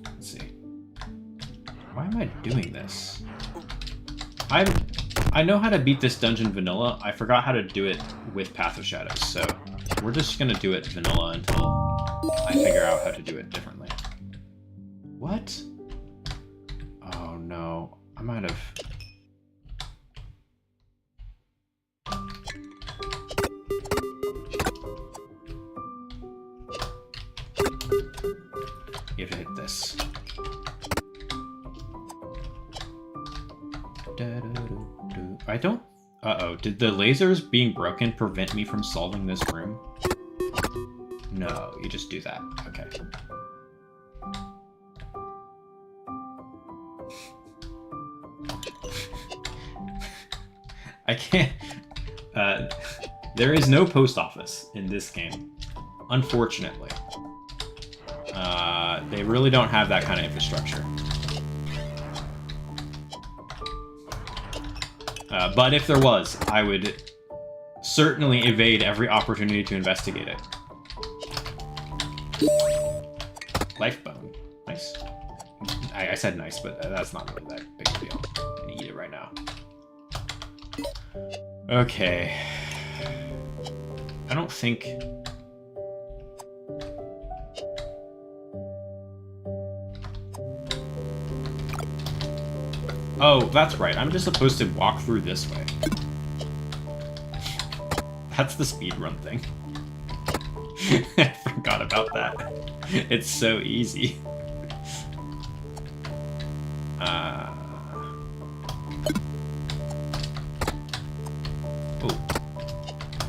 Let's see. Why am I doing this? I know how to beat this dungeon vanilla. I forgot how to do it with Path of Shadows, so we're just gonna do it vanilla until I figure out how to do it differently. What? Oh no, I might have... You have to hit this. I don't... Uh-oh, did the lasers being broken prevent me from solving this room? No, you just do that. Okay. I can't... there is no post office in this game, unfortunately. They really don't have that kind of infrastructure. But if there was, I would certainly evade every opportunity to investigate it. Life bone. Nice. I said nice, but that's not really that big a deal. I'm gonna eat it right now. Okay. I don't think... Oh, that's right. I'm just supposed to walk through this way. That's the speedrun thing. I forgot about that. It's so easy. Oh.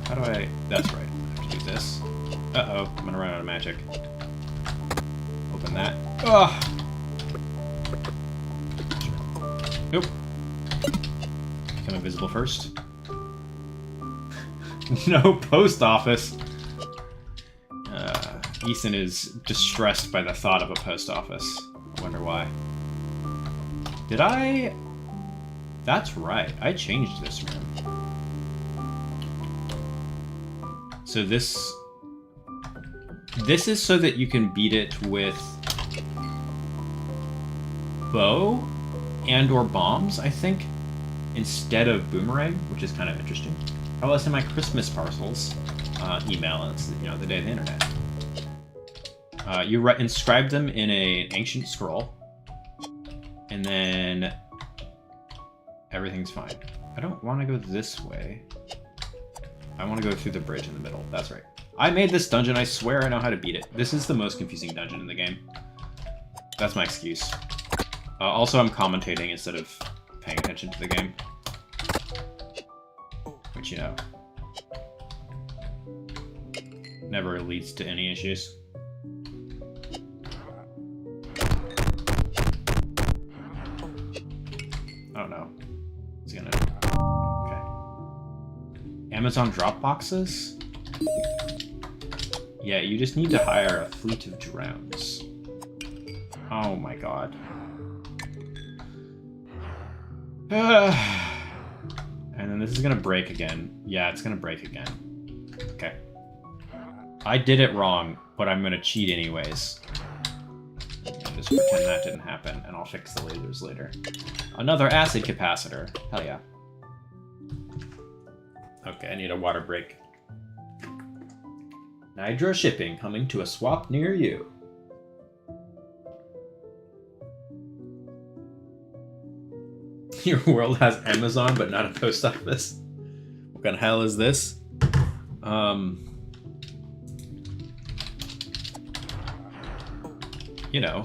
How do I... That's right. I have to do this. Uh-oh. I'm gonna run out of magic. Open that. Ugh! Nope. Become invisible first. No post office. Ethan is distressed by the thought of a post office. I wonder why. Did I? That's right. I changed this room. So this is so that you can beat it with bow and or bombs, I think, instead of boomerang, which is kind of interesting. I was in my Christmas parcels email, it's, you know, the day of the internet. You inscribe them in an ancient scroll, and then everything's fine. I don't want to go this way. I want to go through the bridge in the middle. That's right. I made this dungeon. I swear I know how to beat it. This is the most confusing dungeon in the game. That's my excuse. Also, I'm commentating instead of paying attention to the game. Which, you know, never leads to any issues. Oh no. It's gonna... Okay. Amazon drop boxes? Yeah, you just need to hire a fleet of drones. Oh my god. then this is gonna break again. Yeah, it's gonna break again. Okay. I did it wrong, but I'm gonna cheat anyways. Just pretend that didn't happen, and I'll fix the lasers later. Another acid capacitor. Hell yeah. Okay, I need a water break. Nitro shipping coming to a swap near you. Your world has Amazon, but not a post office. What kind of hell is this? You know,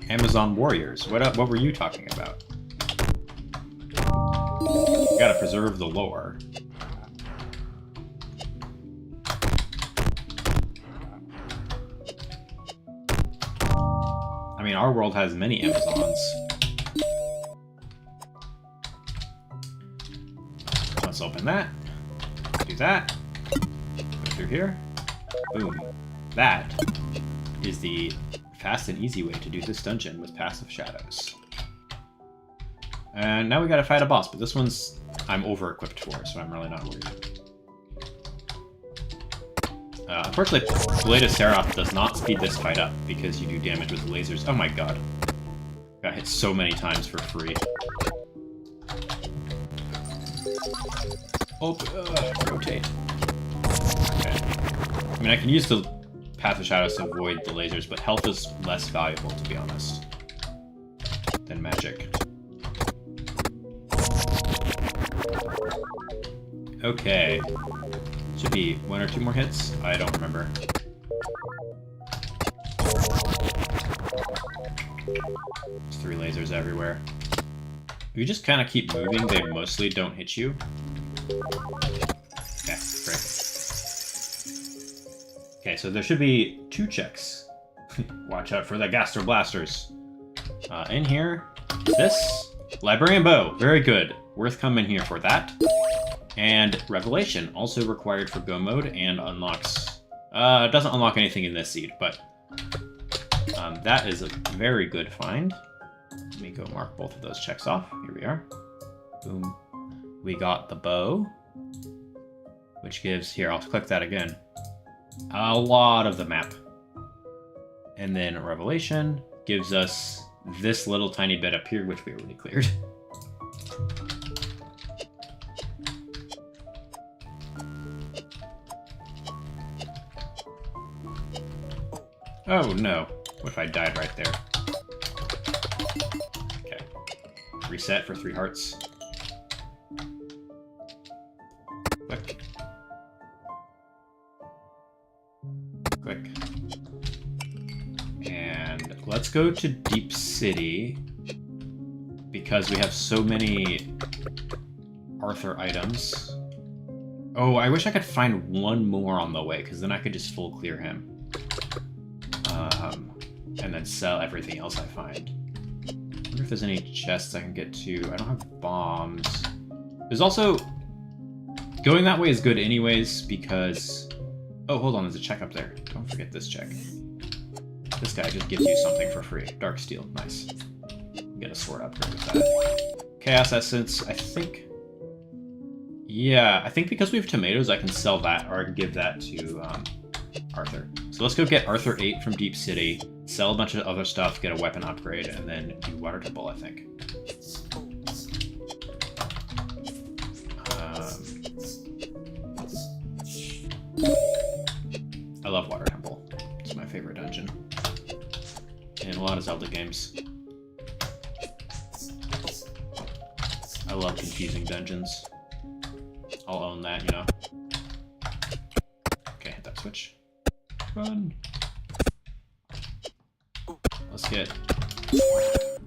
Amazon warriors. What were you talking about? You gotta preserve the lore. I mean, our world has many Amazons. Let's open that. Do that. Go through here. Boom. That is the fast and easy way to do this dungeon with passive shadows. And now we gotta fight a boss, but this one's I'm over-equipped for, so I'm really not worried. Unfortunately, Blade of Seraph does not speed this fight up because you do damage with the lasers. Oh my god. Got hit so many times for free. Oh, rotate. Okay. I mean, I can use the Path of Shadows to avoid the lasers, but health is less valuable, to be honest, than magic. Okay. Should be 1 or 2 more hits? I don't remember. There's 3 lasers everywhere. If you just kind of keep moving, they mostly don't hit you. Okay, great. Okay, so there should be 2 checks. Watch out for the Gaster Blasters. In here, this Librarian Bow, very good. Worth coming here for that. And Revelation, also required for Go mode and unlocks... it doesn't unlock anything in this seed, but that is a very good find. Let me go mark both of those checks off. Here we are. Boom. We got the bow, which gives... Here, I'll click that again. A lot of the map. And then Revelation gives us this little tiny bit up here, which we already cleared. Oh no, what if I died right there? Okay. Reset for 3 hearts. Click. Click. And let's go to Deep City, because we have so many Arthur items. Oh, I wish I could find one more on the way, because then I could just full clear him. And then sell everything else I find. I wonder if there's any chests I can get to. I don't have bombs. There's also... Going that way is good anyways, because... Oh, hold on, there's a check up there. Don't forget this check. This guy just gives you something for free. Dark steel, nice. Get a sword upgrade with that. Chaos Essence, I think... Yeah, I think because we have tomatoes, I can sell that, or I can give that to Arthur. So let's go get Arthur 8 from Deep City, sell a bunch of other stuff, get a weapon upgrade, and then do Water Temple, I think. I love Water Temple. It's my favorite dungeon in a lot of Zelda games. I love confusing dungeons. I'll own that, you know. Okay, hit that switch. Run. Let's get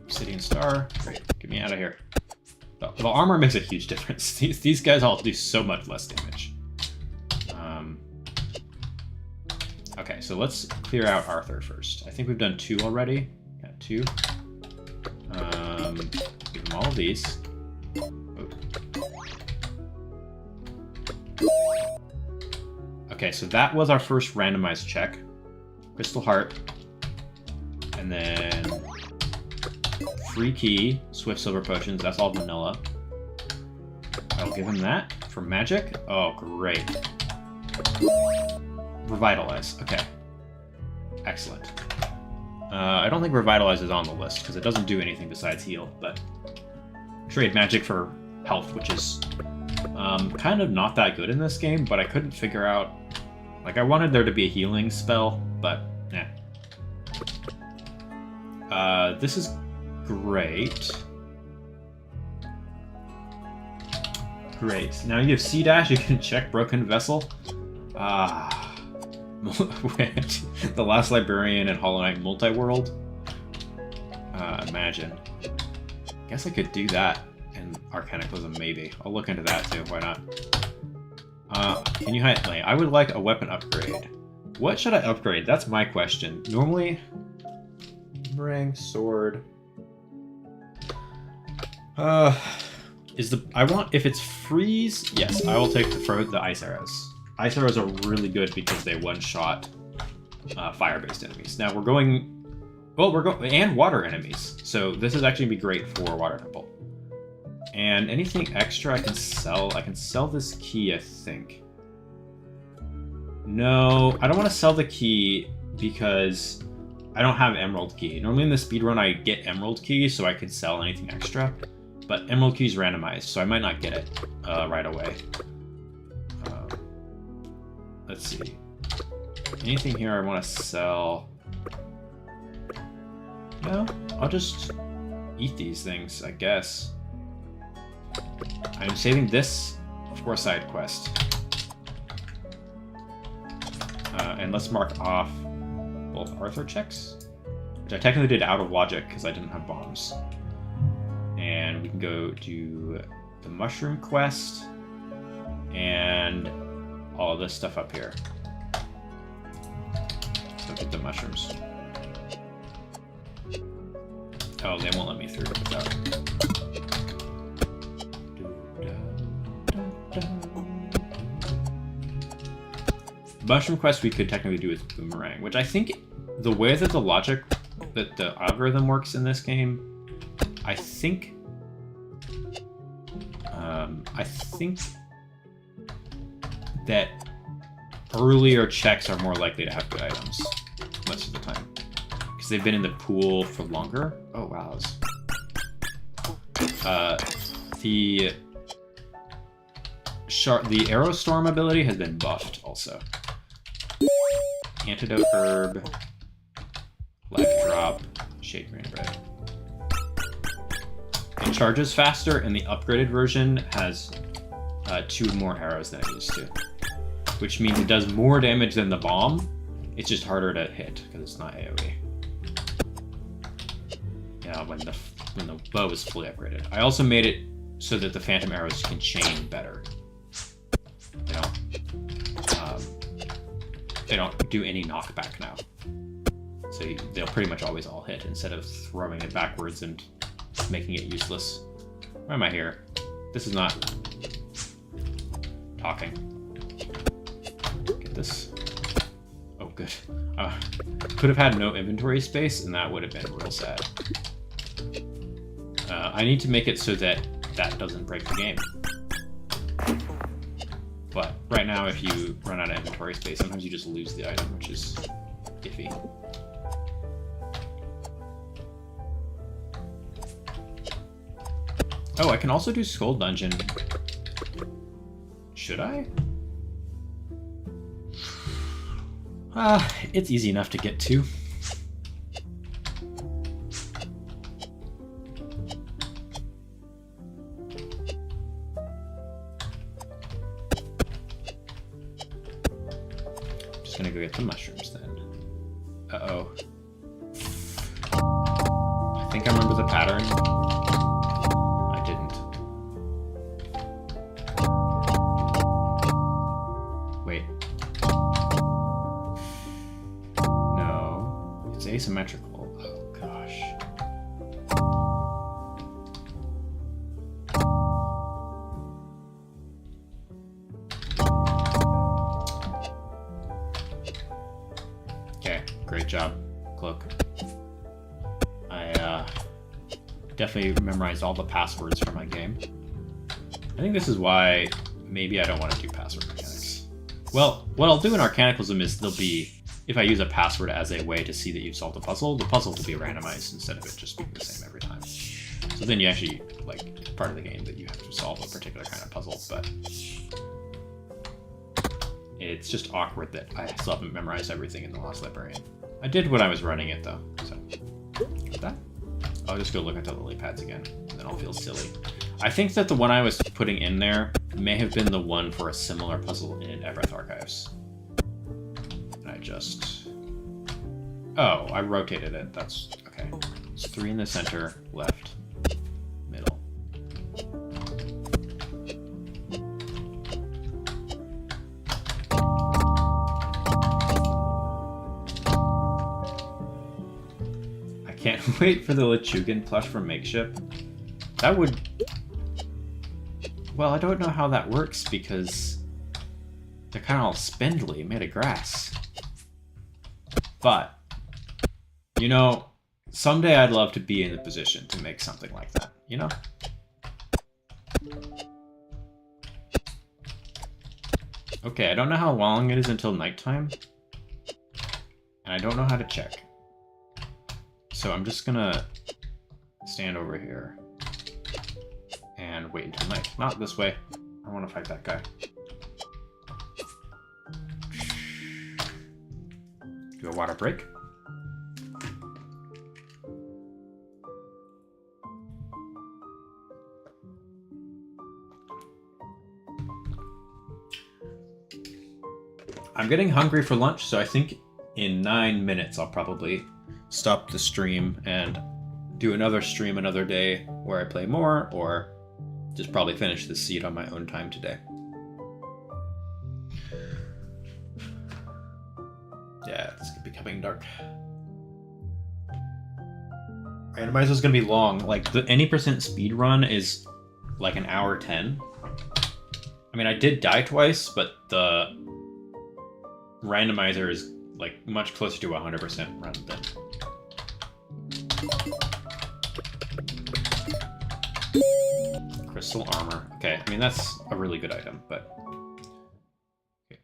Obsidian Star. Great, get me out of here. The armor makes a huge difference. These guys all do so much less damage. Okay, so let's clear out Arthur first. I think we've done 2 already. Yeah, 2. Give him all of these. Oh. Okay, so that was our first randomized check. Crystal Heart. And then... Free Key, Swift Silver Potions, that's all vanilla. I'll give him that for magic. Oh, great. Revitalize. Okay. Excellent. I don't think Revitalize is on the list, because it doesn't do anything besides heal, but trade magic for health, which is kind of not that good in this game, but I couldn't figure out... Like, I wanted there to be a healing spell, but, nah. This is great. Great. Now you have C-Dash, you can check Broken Vessel. The Last Librarian and Hollow Knight Multi-World. Imagine. Guess I could do that in Arcanaclysm, maybe. I'll look into that too, why not? Can you hide? I would like a weapon upgrade. What should I upgrade? That's my question. Normally... Boomerang, sword... if it's freeze, yes, I will take the ice arrows. Ice arrows are really good because they one-shot fire-based enemies. Now we're going, and water enemies. So this is actually gonna be great for Water Temple. And anything extra I can sell. I can sell this key, I think. No, I don't want to sell the key because I don't have Emerald Key. Normally in the speedrun I get Emerald Key so I can sell anything extra. But Emerald Key is randomized, so I might not get it right away. Let's see. Anything here I want to sell? No, I'll just eat these things, I guess. I'm saving this for a side quest. And let's mark off both Arthur checks, which I technically did out of logic because I didn't have bombs. And we can go to the mushroom quest and all of this stuff up here. So get the mushrooms. Oh, they won't let me through with that. Mushroom quest we could technically do with Boomerang, which I think the way that the logic, that the algorithm works in this game, I think that earlier checks are more likely to have good items most of the time because they've been in the pool for longer. Oh wow! The Arrow Storm ability has been buffed also. Antidote herb, leg drop, shade green bread. It charges faster, and the upgraded version has 2 more arrows than it used to, which means it does more damage than the bomb. It's just harder to hit because it's not AoE. Yeah, when the bow is fully upgraded. I also made it so that the phantom arrows can chain better. They don't do any knockback now, so they'll pretty much always all hit instead of throwing it backwards and making it useless. Why am I here? This is not talking. Get this. Oh, good. Could have had no inventory space, and that would have been real sad. I need to make it so that that doesn't break the game. But right now, if you run out of inventory space, sometimes you just lose the item, which is iffy. Oh, I can also do Skull Dungeon. Should I? It's easy enough to get to. Just gonna go get the mushrooms then. Uh-oh. I think I remember the pattern. Asymmetrical. Oh gosh. Okay, great job, Cloak. I definitely memorized all the passwords for my game. I think this is why maybe I don't want to do password mechanics. Well, what I'll do in Arcanaclysm is there'll be, if I use a password as a way to see that you've solved the puzzle will be randomized instead of it just being the same every time. So then you actually, like, it's part of the game that you have to solve a particular kind of puzzle, but it's just awkward that I still haven't memorized everything in the Last Librarian. I did when I was running it, though, so with that, I'll just go look at the lily pads again, and then I'll feel silly. I think that the one I was putting in there may have been the one for a similar puzzle in Evereth Archives. And I just... Oh, I rotated it. That's... okay. It's 3 in the center, left, middle. I can't wait for the Lechugan plush from Makeship. That would... Well, I don't know how that works because they're kind of all spindly, made of grass. But, you know, someday I'd love to be in the position to make something like that, you know? Okay, I don't know how long it is until nighttime. And I don't know how to check. So I'm just gonna stand over here and wait until night. Not this way. I want to fight that guy. Do a water break. I'm getting hungry for lunch, so I think in 9 minutes I'll probably stop the stream and do another stream another day where I play more, or just probably finish this seed on my own time today. Yeah, it's becoming dark. Randomizer is gonna be long. Like the any % speed run is like an hour 10. I mean, I did die twice, but the randomizer is like much closer to 100% run than. Crystal armor. Okay, I mean that's a really good item, but okay.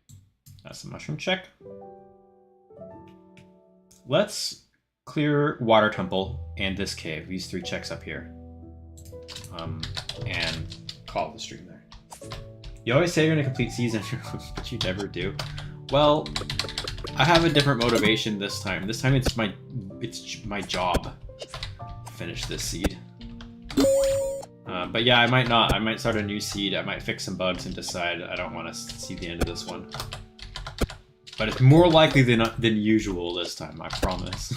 That's the mushroom check. Let's clear Water Temple and this cave. These 3 checks up here, and call the stream there. You always say you're gonna complete season, but you never do. Well, I have a different motivation this time. This time it's my job to finish this seed. But yeah, I might not. I might start a new seed. I might fix some bugs and decide I don't want to see the end of this one. But it's more likely than usual this time, I promise.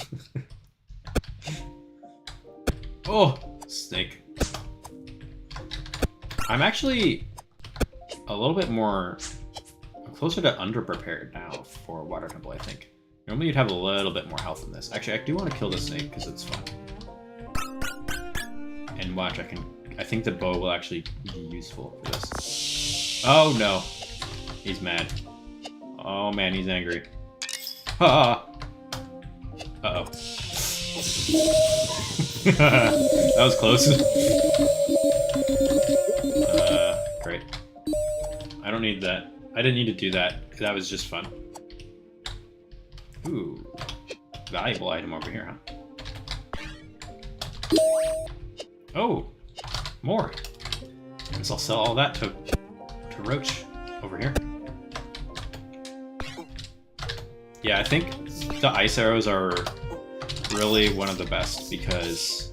Oh, snake. I'm actually a little bit more closer to underprepared now for Water Temple, I think. Normally you'd have a little bit more health in this. Actually, I do want to kill the snake because it's fun. And watch, I think the bow will actually be useful for this. Oh no. He's mad. Oh man, he's angry. Ah. Uh-oh. That was close. Great. I don't need that. I didn't need to do that. That was just fun. Ooh. Valuable item over here, huh? Oh! More! I guess I'll sell all that to Roach over here. Yeah, I think the ice arrows are really one of the best because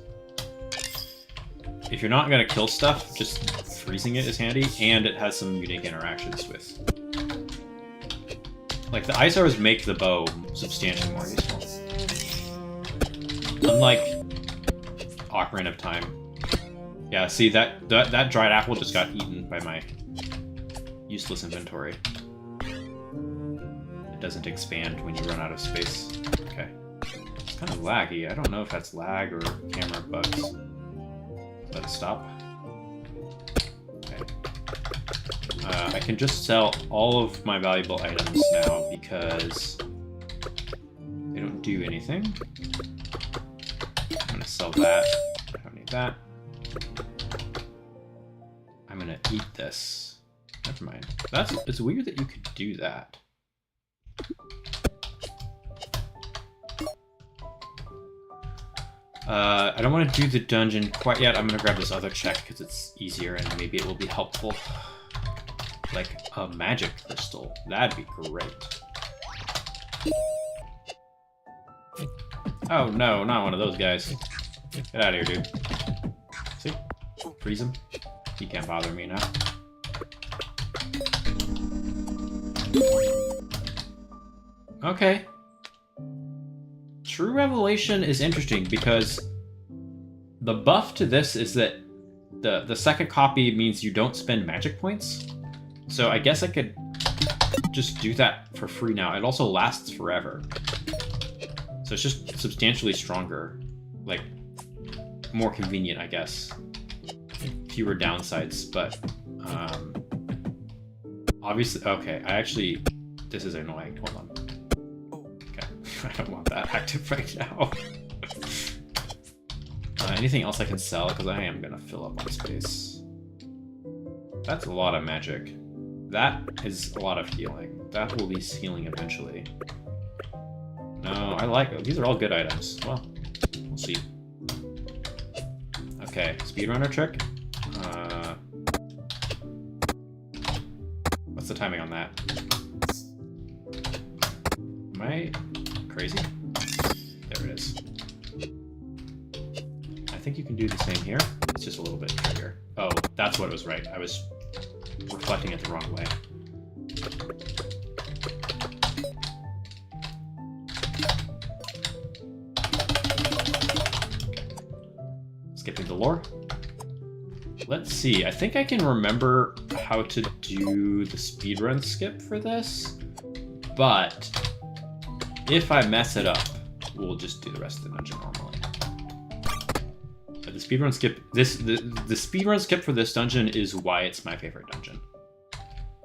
if you're not gonna kill stuff, just freezing it is handy, and it has some unique interactions with. Like, the ice arrows make the bow substantially more useful. Unlike Ocarina of Time. Yeah, see, that dried apple just got eaten by my useless inventory. It doesn't expand when you run out of space. Okay. It's kind of laggy. I don't know if that's lag or camera bugs. Let it stop. Okay. I can just sell all of my valuable items now because they don't do anything. I'm gonna sell that. I don't need that. I'm gonna eat this. Never mind. It's weird that you could do that. I don't want to do the dungeon quite yet. I'm gonna grab this other check because it's easier and maybe it will be helpful. Like a magic crystal. That'd be great. Oh no, not one of those guys. Get out of here, dude. See? Freeze him. He can't bother me now. Okay. True Revelation is interesting because the buff to this is that the second copy means you don't spend magic points. So I guess I could just do that for free now. It also lasts forever. So it's just substantially stronger. Like, more convenient, I guess. Fewer downsides, but obviously, okay, this is annoying. Hold on. Okay, I don't want that active right now. Anything else I can sell? Because I am gonna fill up my space. That's a lot of magic. That is a lot of healing. That will be healing eventually. No, I like these are all good items. Well, we'll see. Okay, speedrunner trick. What's the timing on that? Am I crazy? There it is. I think you can do the same here. It's just a little bit trickier. Oh, that's what it was right. I was reflecting it the wrong way. Skipping the lore. Let's see. I think I can remember how to do the speedrun skip for this, but if I mess it up, we'll just do the rest of the dungeon normally. But the speedrun skip, the speedrun skip for this dungeon is why it's my favorite dungeon.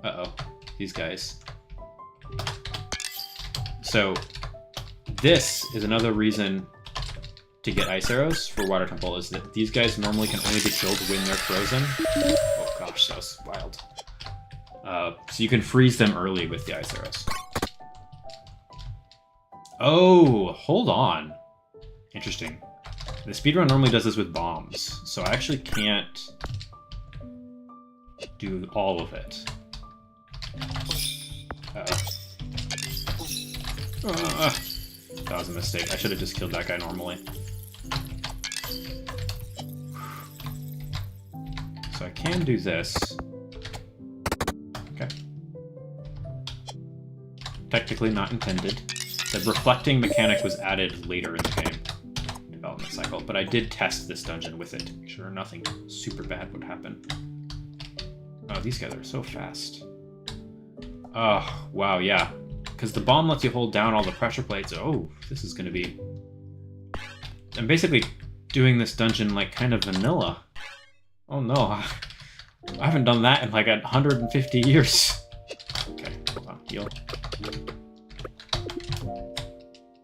Uh-oh, these guys. So this is another reason to get ice arrows for Water Temple, is that these guys normally can only be killed when they're frozen. Oh gosh, that was wild. So you can freeze them early with the ice arrows. Oh, hold on. Interesting. The speedrun normally does this with bombs, so I actually can't do all of it. That was a mistake. I should have just killed that guy normally. So I can do this. Okay. Technically not intended. The reflecting mechanic was added later in the game development cycle, but I did test this dungeon with it to make sure nothing super bad would happen. Oh, these guys are so fast. Oh, wow, yeah. Because the bomb lets you hold down all the pressure plates. Oh, this is going to be... I'm basically doing this dungeon like kind of vanilla. Oh no, I haven't done that in like 150 years. Okay, hold on, heal.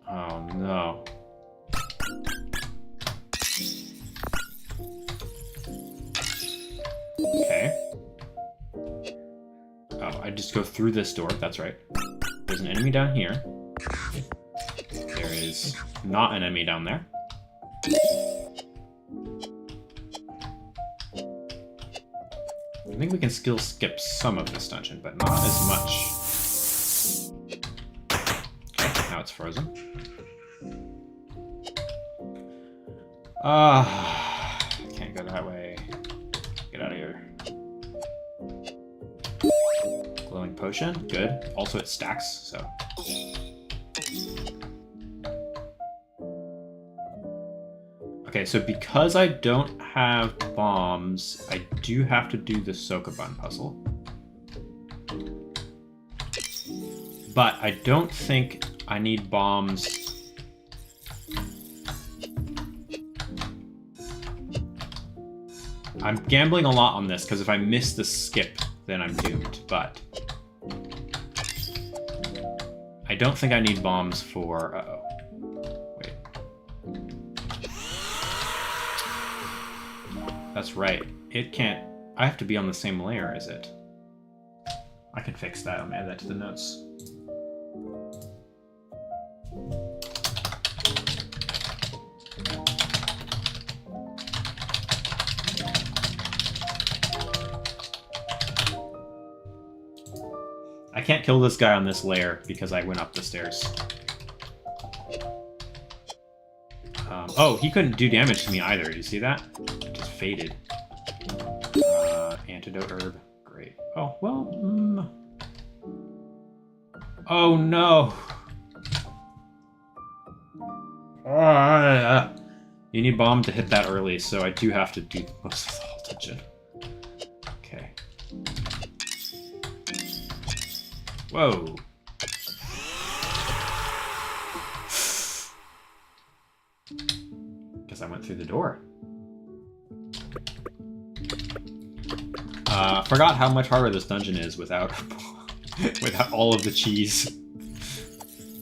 Oh no. Okay. Oh, I just go through this door, that's right. There's an enemy down here. There is not an enemy down there. I think we can skill skip some of this dungeon, but not as much. Okay, now it's frozen. Can't go that way. Get out of here. Glowing potion, good. Also it stacks, so. Okay, so because I don't have bombs, I do have to do the Sokoban puzzle. But I don't think I need bombs. I'm gambling a lot on this, because if I miss the skip, then I'm doomed, but I don't think I need bombs for... Uh-oh. Wait. That's right. It can't I have to be on the same layer, is it? I can fix that. I'll add that to the notes. I can't kill this guy on this layer because I went up the stairs. Oh, he couldn't do damage to me either. Did you see that? It just faded. Antidote herb. Great. Oh, well... Oh, no! You need bomb to hit that early, so I do have to do most of the whole dungeon. Okay. Whoa. Guess I went through the door. Forgot how much harder this dungeon is without without all of the cheese.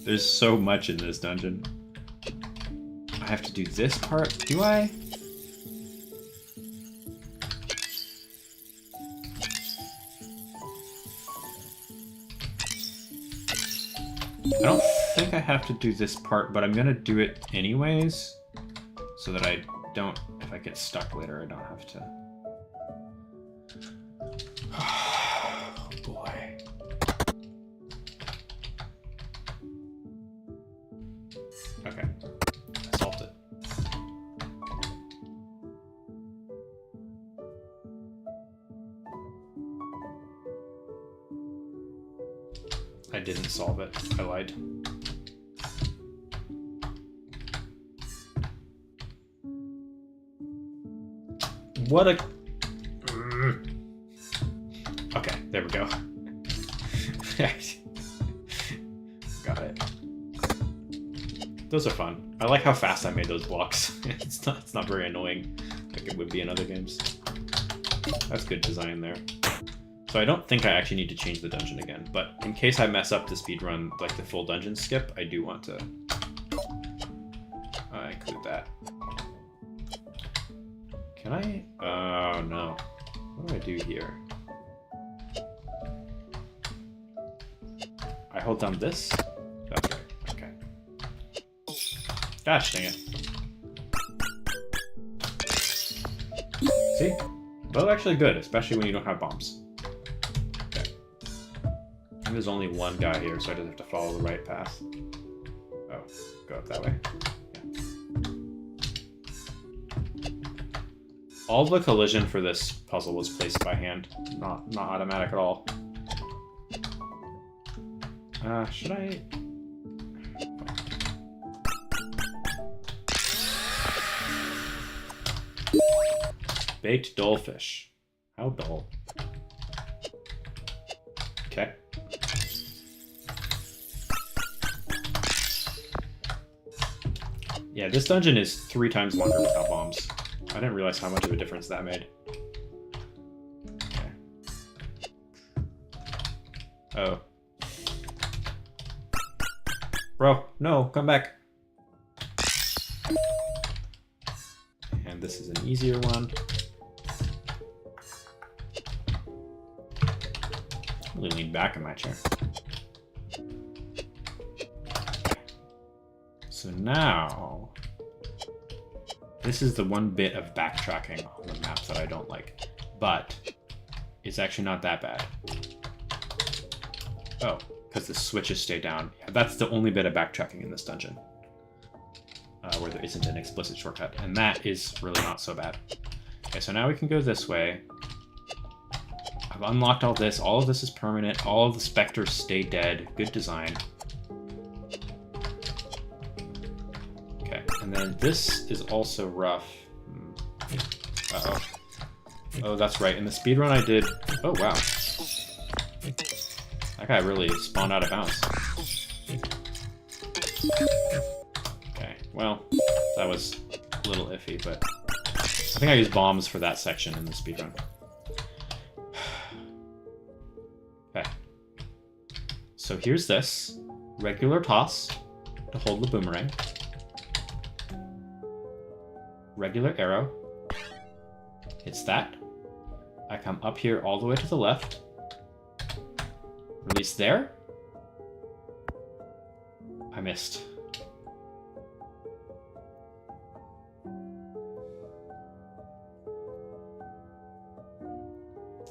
There's so much in this dungeon. I have to do this part, do I? I don't think I have to do this part, but I'm gonna do it anyways, so that I don't, if I get stuck later, I don't have to. Oh boy. Okay, I solved it. I didn't solve it. I lied. What a... Okay, there we go. Got it. Those are fun. I like how fast I made those blocks. It's not very annoying like it would be in other games. That's good design there. So I don't think I actually need to change the dungeon again, but in case I mess up the speedrun, like the full dungeon skip, I do want to include that. Can I? Oh no. What do I do here? I hold down this? That's right. Okay. Gosh dang it. See? Those are actually good, especially when you don't have bombs. Okay. And there's only one guy here, so I just have to follow the right path. Oh, go up that way. All the collision for this puzzle was placed by hand, not automatic at all. Should I? Baked dollfish. How dull. Okay. Yeah, this dungeon is 3 times longer without bombs. I didn't realize how much of a difference that made. Okay. Oh. Bro, no, come back. And this is an easier one. I'm gonna lean back in my chair. So now... This is the one bit of backtracking on the map that I don't like, but it's actually not that bad. Oh, because the switches stay down. Yeah, that's the only bit of backtracking in this dungeon, where there isn't an explicit shortcut, and that is really not so bad. Okay, so now we can go this way. I've unlocked all this. All of this is permanent. All of the specters stay dead. Good design. And then this is also rough. Uh-oh. Oh, that's right. In the speedrun I did... Oh, wow. That guy really spawned out of bounds. Okay, well, that was a little iffy, but... I think I used bombs for that section in the speedrun. Okay. So here's this. Regular toss to hold the boomerang. Regular arrow. Hits that. I come up here all the way to the left. Release there. I missed.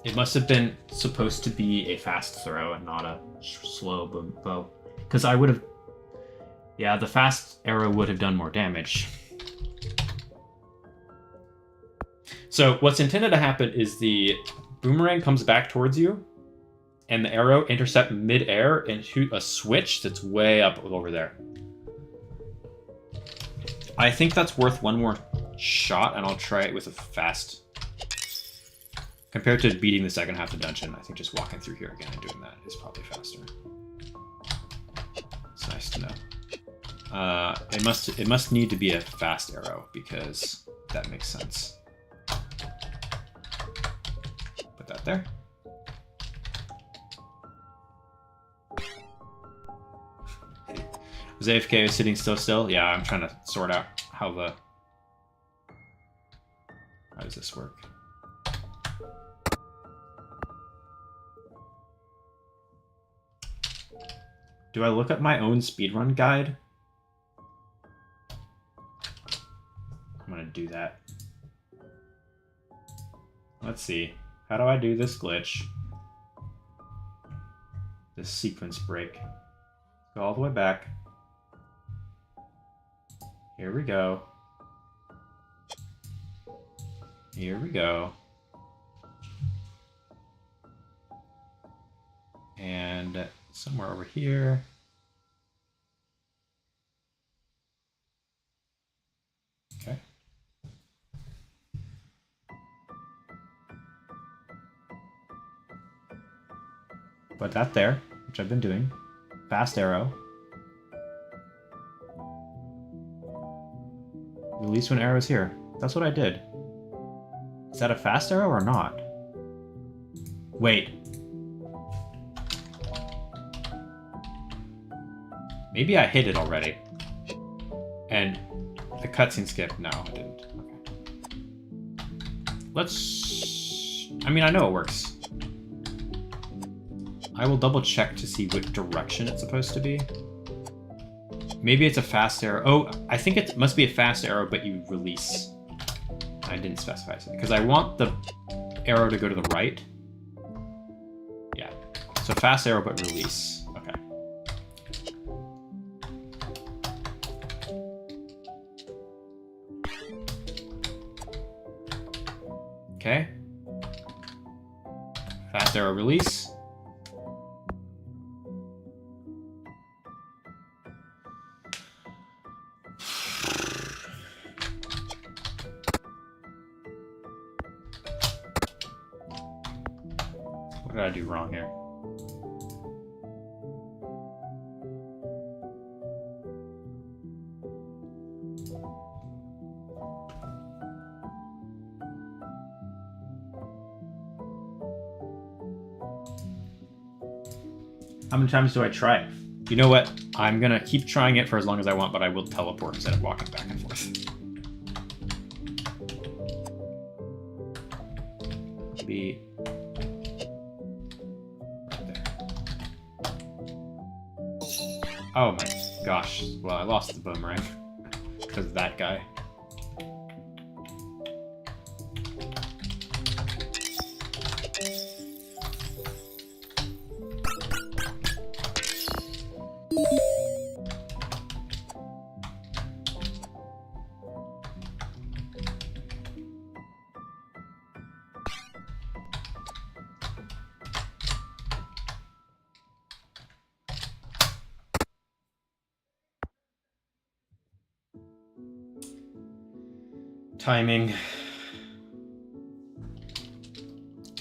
It must have been supposed to be a fast throw and not a slow bow. Because I would have... Yeah, the fast arrow would have done more damage. So what's intended to happen is the boomerang comes back towards you, and the arrow intercept mid-air and shoot a switch that's way up over there. I think that's worth one more shot, and I'll try it with a fast... Compared to beating the second half of the dungeon, I think just walking through here again and doing that is probably faster. It's nice to know. It must need to be a fast arrow, because that makes sense. Put that there. Was AFK sitting still? Yeah, I'm trying to sort out how does this work? Do I look up my own speedrun guide? I'm gonna do that. Let's see. How do I do this glitch? This sequence break. Go all the way back. Here we go. Here we go. And somewhere over here. Okay. Put that there, which I've been doing. Fast arrow. Release when arrow's here. That's what I did. Is that a fast arrow or not? Wait. Maybe I hit it already. And the cutscene skipped. No, I didn't. Okay. Let's... I mean, I know it works. I will double check to see which direction it's supposed to be. Maybe it's a fast arrow. Oh, I think it must be a fast arrow, but you release. I didn't specify it because I want the arrow to go to the right. Yeah. So fast arrow, but release. Okay. Okay. Fast arrow, release. What did I do wrong here? How many times do I try it? You know what? I'm gonna keep trying it for as long as I want, but I will teleport instead of walking back and forth. Maybe... Oh my gosh. Well, I lost the boomerang because of that guy. Timing.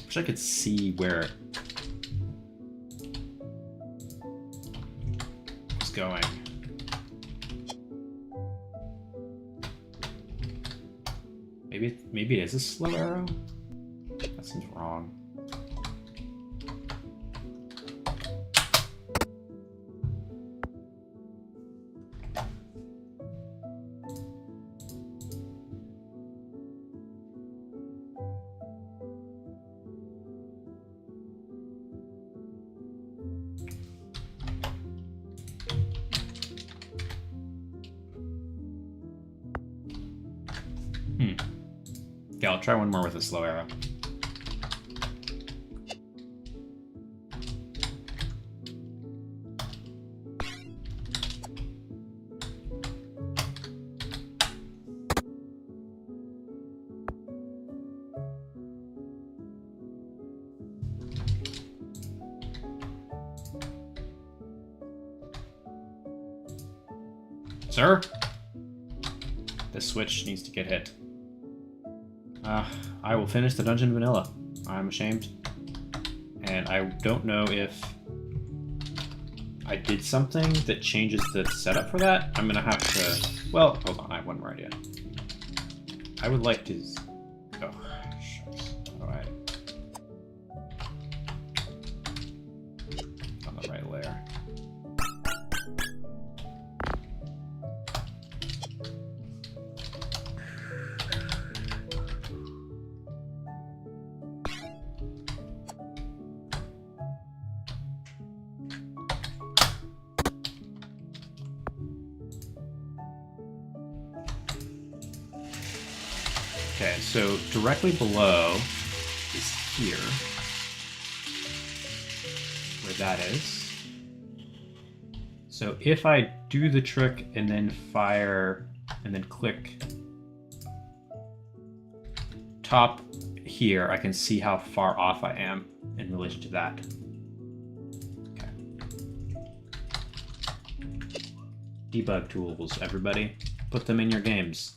Wish I could see where it's going. Maybe it is a slow arrow? That seems wrong. Yeah, I'll try one more with a slow arrow. Sir? This switch needs to get hit. I will finish the dungeon vanilla. I'm ashamed. And I don't know if I did something that changes the setup for that. I'm gonna have to... Well, hold on, I have one more idea. I would like to... Oh, shucks. How do I... On the right layer. Okay, so directly below is here, where that is. So if I do the trick and then fire and then click top here, I can see how far off I am in relation to that. Okay. Debug tools, everybody. Put them in your games.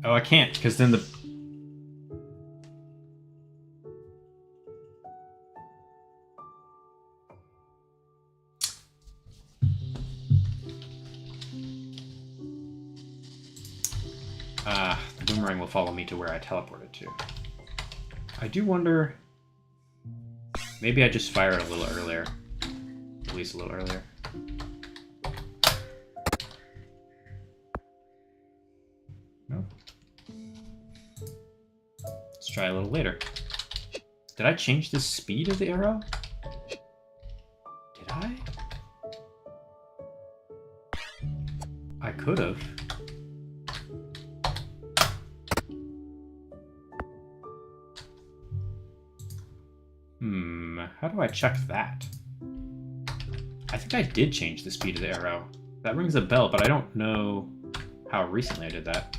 Oh, I can't, because then the... the boomerang will follow me to where I teleported to. I do wonder... Maybe I just fire it a little earlier. Release a little earlier. No. Let's try a little later. Did I change the speed of the arrow? Did I? I could have. How do I check that? I think I did change the speed of the arrow. That rings a bell, but I don't know how recently I did that.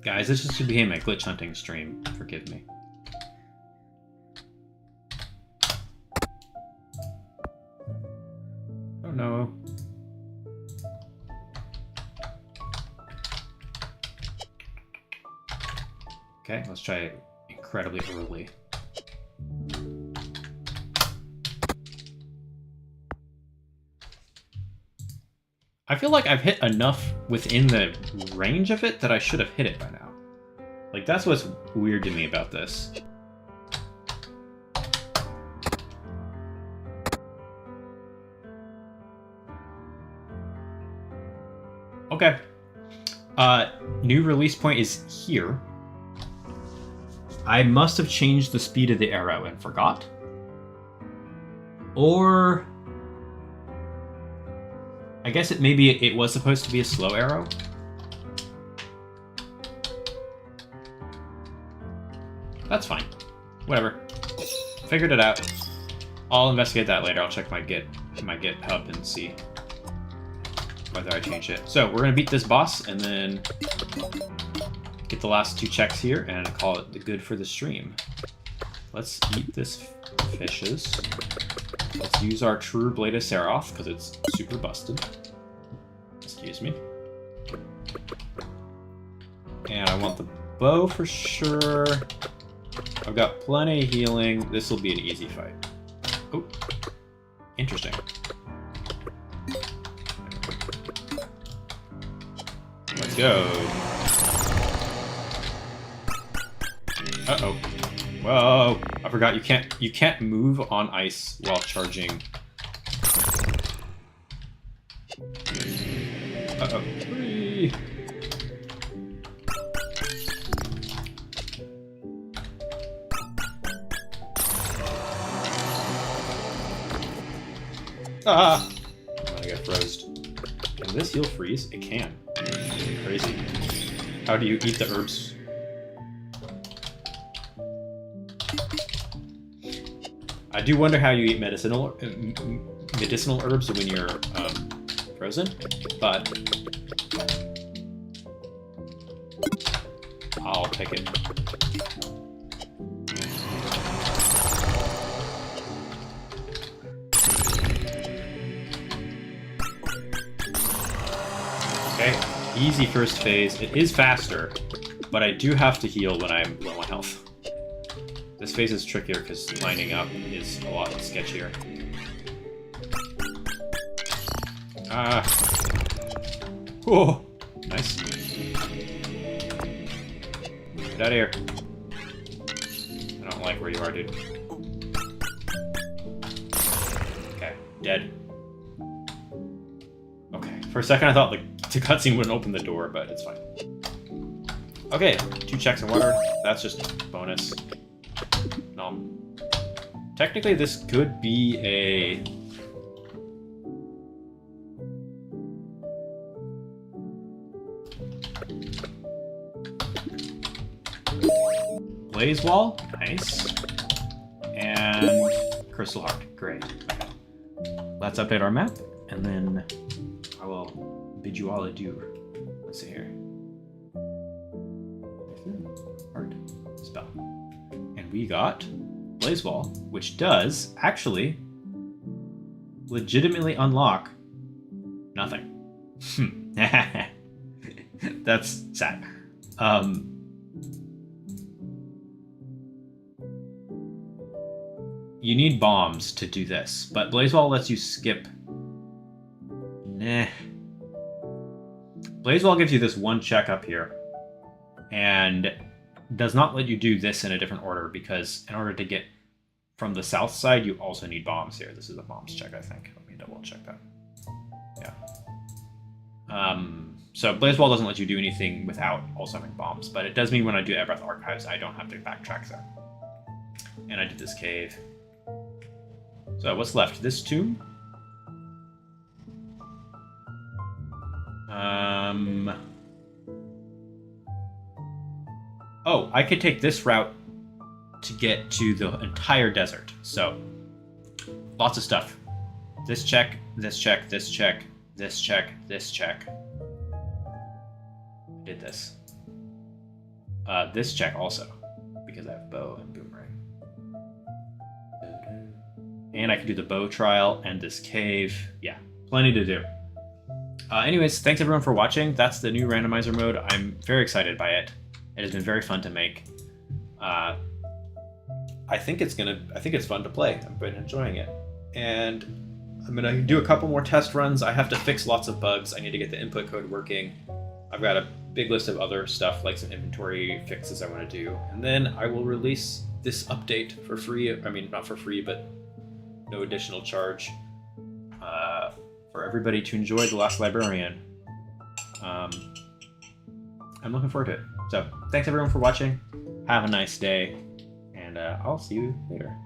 Guys, this just became a glitch hunting stream. Forgive me. Oh no. Okay, let's try it incredibly early. I feel like I've hit enough within the range of it that I should have hit it by now. Like, that's what's weird to me about this. Okay. New release point is here. I must have changed the speed of the arrow and forgot. Or... I guess maybe it was supposed to be a slow arrow. That's fine. Whatever. Figured it out. I'll investigate that later. I'll check my GitHub and see whether I changed it. So we're gonna beat this boss and then get the last two checks here and call it the good for the stream. Let's eat this fishes. Let's use our true Blade of Seroth because it's super busted. Excuse me. And I want the bow for sure. I've got plenty of healing. This will be an easy fight. Oh, interesting. Let's go. Uh-oh. Whoa! I forgot you can't move on ice while charging. Uh-oh. Whee! Ah! I got froze. Can this heal freeze? It can. Crazy. How do you eat the herbs? I do wonder how you eat medicinal herbs when you're frozen, but I'll take it. Okay, easy first phase. It is faster, but I do have to heal when I'm low on health. This phase is trickier because lining up is a lot sketchier. Ah. Whoa. Nice. Get out of here. I don't like where you are, dude. Okay, dead. Okay, for a second I thought the cutscene wouldn't open the door, but it's fine. Okay, 2 checks in water. That's just bonus. No. Technically, this could be a... Blaze wall, nice. And crystal heart, great. Okay. Let's update our map, and then I will bid you all adieu. Let's see here. Heart spell. We got Blaze Wall, which does actually legitimately unlock nothing. That's sad. You need bombs to do this, but Blaze Wall lets you skip. Nah. Blaze Wall gives you this 1 check up here, and does not let you do this in a different order, because in order to get from the south side, you also need bombs here. This is a bombs check, I think. Let me double check that. Yeah. So Blaze Wall doesn't let you do anything without also having bombs, but it does mean when I do Ebreth Archives, I don't have to backtrack there. And I did this cave. So what's left? This tomb? Oh, I could take this route to get to the entire desert. So, lots of stuff. This check, this check, this check, this check, this check. I did this. This check also, because I have bow and boomerang. And I can do the bow trial and this cave. Yeah, plenty to do. Anyways, thanks everyone for watching. That's the new randomizer mode. I'm very excited by it. It has been very fun to make. I think it's fun to play. I've been enjoying it. And I'm gonna do a couple more test runs. I have to fix lots of bugs. I need to get the input code working. I've got a big list of other stuff, like some inventory fixes I want to do. And then I will release this update for free. I mean, not for free, but no additional charge for everybody to enjoy The Last Librarian. I'm looking forward to it. So, thanks everyone for watching. Have a nice day, and I'll see you later.